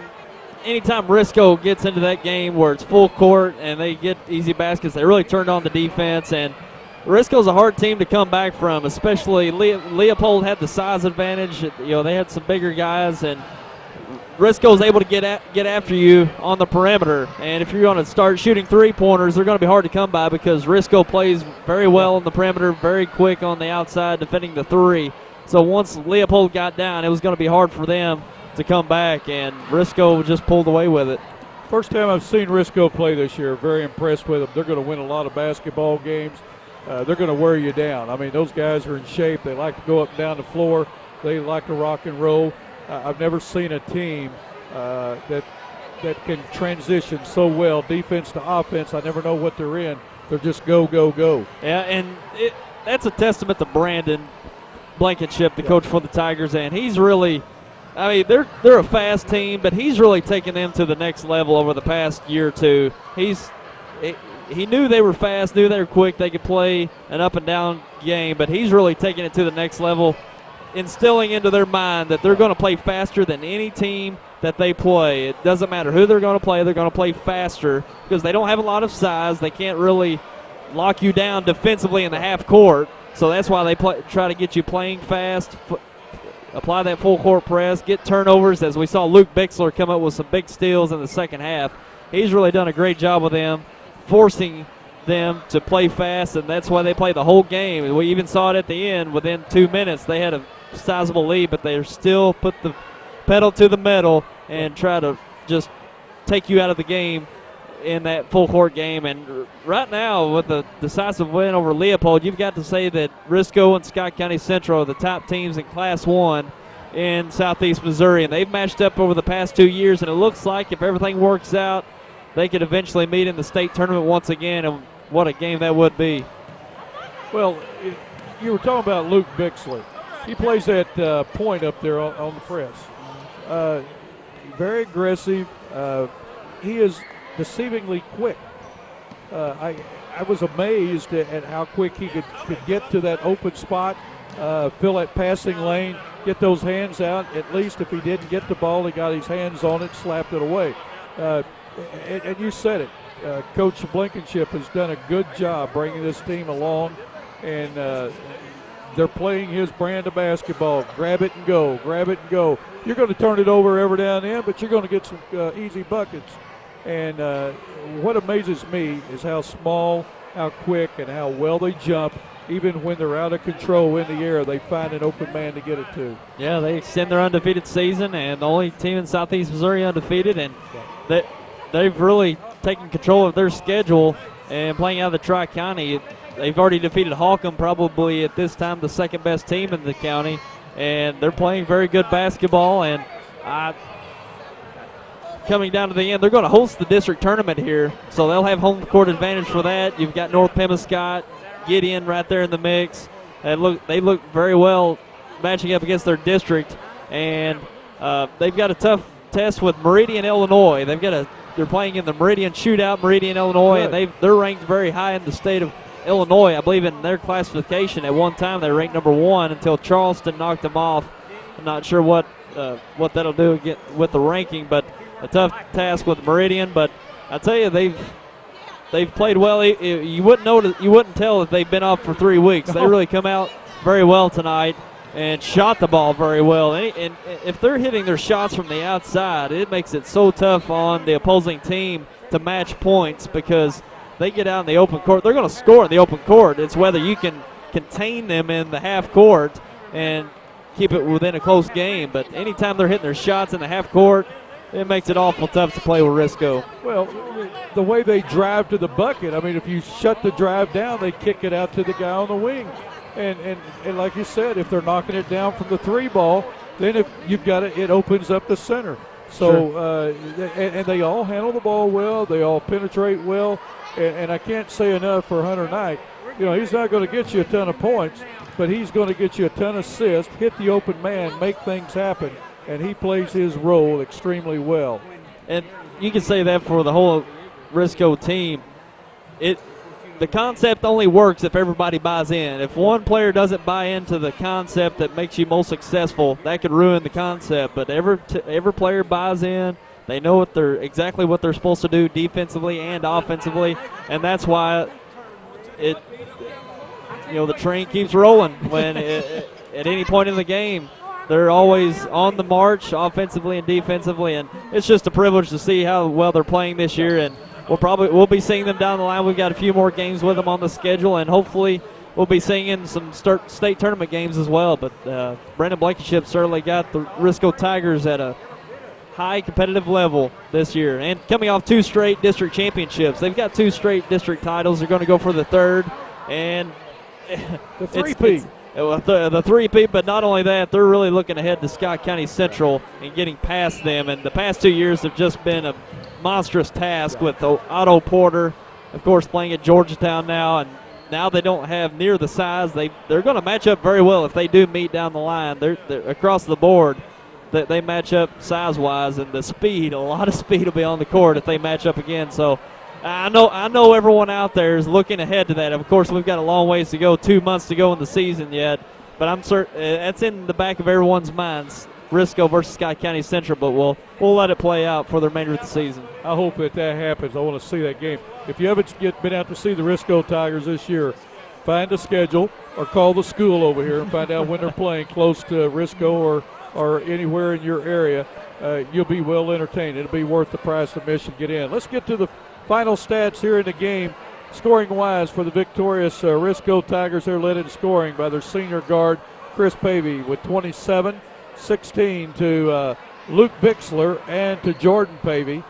anytime Risco gets into that game where it's full court and they get easy baskets, they really turned on the defense. And Risco's a hard team to come back from, especially Leopold had the size advantage. You know, they had some bigger guys, and Risco's able to get after you on the perimeter. And if you're going to start shooting three-pointers, they're going to be hard to come by because Risco plays very well on the perimeter, very quick on the outside, defending the three. So once Leopold got down, it was going to be hard for them to come back, and Risco just pulled away with it. First time I've seen Risco play this year. Very impressed with them. They're going to win a lot of basketball games. They're going to wear you down. I mean, those guys are in shape. They like to go up and down the floor. They like to rock and roll. I've never seen a team that can transition so well, defense to offense. I never know what they're in. They're just go, go, go. Yeah, and that's a testament to Brandon Blankenship, the coach for the Tigers, and he's really I mean, they're a fast team, but he's really taken them to the next level over the past year or two. He knew they were fast, knew they were quick, they could play an up and down game, but he's really taking it to the next level, instilling into their mind that they're going to play faster than any team that they play. It doesn't matter who they're going to play faster because they don't have a lot of size. They can't really lock you down defensively in the half court, so that's why they try to get you playing fast, apply that full court press, get turnovers, as we saw Luke Bixler come up with some big steals in the second half. He's really done a great job with them, forcing them to play fast, and that's why they play the whole game. We even saw it at the end. Within 2 minutes, they had a sizable lead, but they still put the pedal to the metal and try to just take you out of the game in that full court game. And right now, with the decisive win over Leopold, you've got to say that Risco and Scott County Central are the top teams in Class 1 in Southeast Missouri, and they've matched up over the past 2 years, and it looks like if everything works out, they could eventually meet in the state tournament once again, and what a game that would be. Well, you were talking about Luke Bixley. He plays that point up there on the press. Very aggressive. He is deceivingly quick. I was amazed at how quick he could get to that open spot, fill that passing lane, get those hands out. At least if he didn't get the ball, he got his hands on it, slapped it away. And you said it. Coach Blankenship has done a good job bringing this team along, and they're playing his brand of basketball. Grab it and go, grab it and go. You're going to turn it over every now and then, but you're going to get some easy buckets. And what amazes me is how small, how quick, and how well they jump. Even when they're out of control in the air, they find an open man to get it to. Yeah, they extend their undefeated season, and the only team in Southeast Missouri undefeated, and they've really taken control of their schedule and playing out of the Tri-County. They've already defeated Holcomb, probably at this time the second best team in the county, and they're playing very good basketball. And coming down to the end, they're going to host the district tournament here, so they'll have home court advantage for that. You've got North Pemiscott, Gideon right there in the mix. They look very well matching up against their district, and they've got a tough test with Meridian, Illinois. They're playing in the Meridian Shootout, Meridian, Illinois, and they're ranked very high in the state of Illinois. I believe in their classification at one time they ranked number 1 until Charleston knocked them off. I'm not sure what that'll do with the ranking, but a tough task with Meridian. But I tell you, they've played well. You wouldn't tell that they've been off for 3 weeks. They really come out very well tonight and shot the ball very well. And if they're hitting their shots from the outside, it makes it so tough on the opposing team to match points because they get out in the open court. They're going to score in the open court. It's whether you can contain them in the half court and keep it within a close game. But anytime they're hitting their shots in the half court, it makes it awful tough to play with Risco. Well, the way they drive to the bucket, I mean, if you shut the drive down, they kick it out to the guy on the wing. And like you said, if they're knocking it down from the 3 ball, then if you've got it opens up the center. So, sure. And they all handle the ball well. They all penetrate well. And I can't say enough for Hunter Knight. You know, he's not going to get you a ton of points, but he's going to get you a ton of assists, hit the open man, make things happen, and he plays his role extremely well. And you can say that for the whole Risco team. The concept only works if everybody buys in. If one player doesn't buy into the concept that makes you most successful, that could ruin the concept. But every player buys in. They know exactly what they're supposed to do defensively and offensively, and that's why the train keeps rolling. When at any point in the game, they're always on the march offensively and defensively, and it's just a privilege to see how well they're playing this year. And we'll be seeing them down the line. We've got a few more games with them on the schedule, and hopefully we'll be seeing some state tournament games as well. But Brendan Blankenship certainly got the Risco Tigers at a high competitive level this year, and coming off 2 straight district championships. They've got 2 straight district titles. They're going to go for the 3rd, and the 3-peat. The 3-peat, but not only that, they're really looking ahead to Scott County Central and getting past them. And the past 2 years have just been a monstrous task with Otto Porter, of course, playing at Georgetown now, and now they don't have near the size. They're going to match up very well if they do meet down the line. They're across the board. they match up size-wise, and the speed, a lot of speed will be on the court if they match up again. So I know everyone out there is looking ahead to that. Of course, we've got a long ways to go, 2 months to go in the season yet, but I'm certain that's in the back of everyone's minds. Risco versus Scott County Central, but we'll let it play out for the remainder of the season. I hope that happens. I want to see that game. If you haven't been out to see the Risco Tigers this year, find a schedule or call the school over here and find out when they're playing close to Risco or anywhere in your area. You'll be well entertained. It'll be worth the price of admission. Get in. Let's get to the final stats here in the game. Scoring-wise for the victorious Risco Tigers, they're led in scoring by their senior guard, Chris Pavey, with 27. 16 to Luke Bixler and to Jordan Pavey,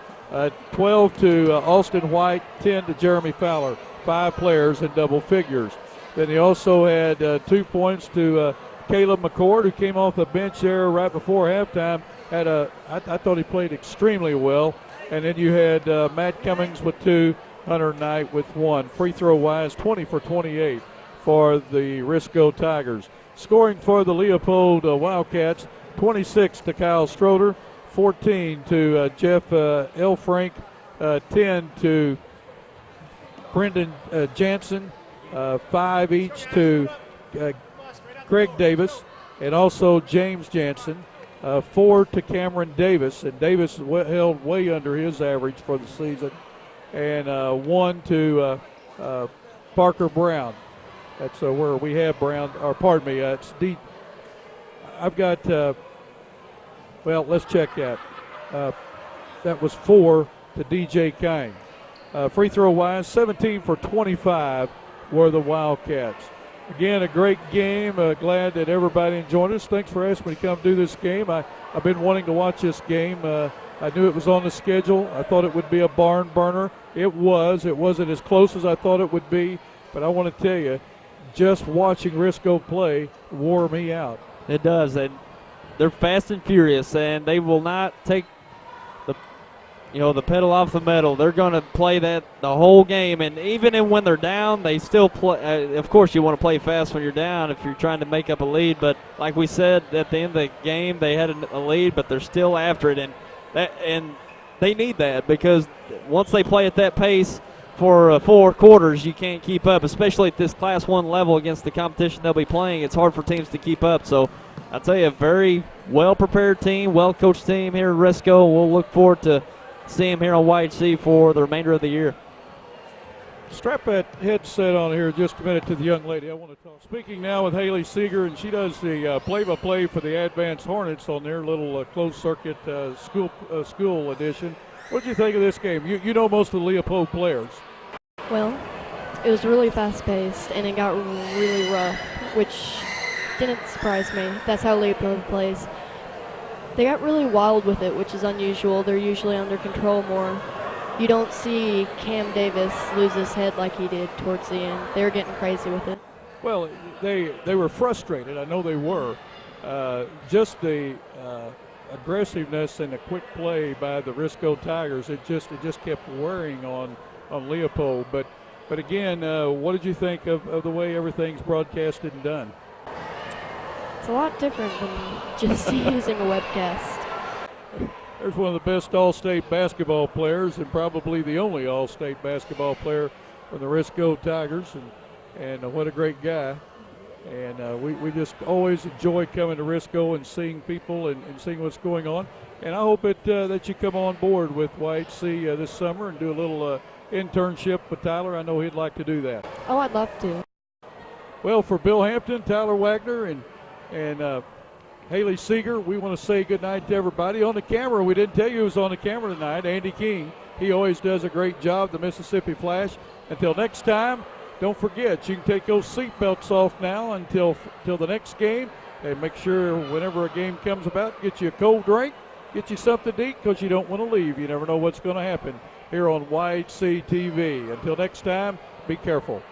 12 to Austin White, 10 to Jeremy Fowler. 5 players in double figures. Then he also had 2 points to Caleb McCord, who came off the bench there right before halftime. I thought he played extremely well. And then you had Matt Cummings with 2, Hunter Knight with 1. Free throw wise, 20 for 28 for the Risco Tigers. Scoring for the Leopold Wildcats, 26 to Kyle Stroder, 14 to Jeff L. Frank, 10 to Brendan Jansen, 5 each to Craig Davis, and also James Jansen, 4 to Cameron Davis, and Davis held way under his average for the season, and 1 to Parker Brown. That's where we have Brown, or pardon me, it's D. I've got, well, let's check that. That was 4 to DJ Kine. Free throw wise, 17 for 25 were the Wildcats. Again, a great game. Glad that everybody enjoyed us. Thanks for asking me to come do this game. I've been wanting to watch this game. I knew it was on the schedule. I thought it would be a barn burner. It was. It wasn't as close as I thought it would be, but I want to tell you, just watching Risco play wore me out. It does, and they're fast and furious, and they will not take the pedal off the metal. They're going to play that the whole game, and even when they're down, they still play. Of course, you want to play fast when you're down if you're trying to make up a lead, but like we said, at the end of the game, they had a lead, but they're still after it, and they need that because once they play at that pace for 4 quarters, you can't keep up, especially at this Class 1 level against the competition they'll be playing. It's hard for teams to keep up. So I'll tell you, a very well-prepared team, well-coached team here at Risco. We'll look forward to seeing them here on YHC for the remainder of the year. Strap that headset on here just a minute to the young lady. I want to talk. Speaking now with Haley Seeger, and she does the play-by-play for the Advanced Hornets on their little closed-circuit school edition. What did you think of this game? You know most of the Leopold players. Well, it was really fast-paced, and it got really rough, which didn't surprise me. That's how Leopold plays. They got really wild with it, which is unusual. They're usually under control more. You don't see Cam Davis lose his head like he did towards the end. They were getting crazy with it. Well, they were frustrated. I know they were. Just the aggressiveness and the quick play by the Risco Tigers, it just kept wearing on Leopold. But again, what did you think of the way everything's broadcasted and done? It's a lot different than just using a webcast. There's one of the best All-State basketball players and probably the only All-State basketball player for the Risco Tigers, and what a great guy. And we just always enjoy coming to Risco and seeing people and seeing what's going on. And I hope that you come on board with YHC this summer and do a little internship with Tyler. I know he'd like to do that. Oh, I'd love to. Well, for Bill Hampton, Tyler Wagner, and Haley Seeger, we want to say good night to everybody. On the camera, we didn't tell you who was on the camera tonight, Andy King. He always does a great job, the Mississippi Flash. Until next time, don't forget, you can take those seat belts off now until the next game. And make sure whenever a game comes about, get you a cold drink, get you something to eat, because you don't want to leave. You never know what's going to happen here on YHC TV. Until next time, be careful.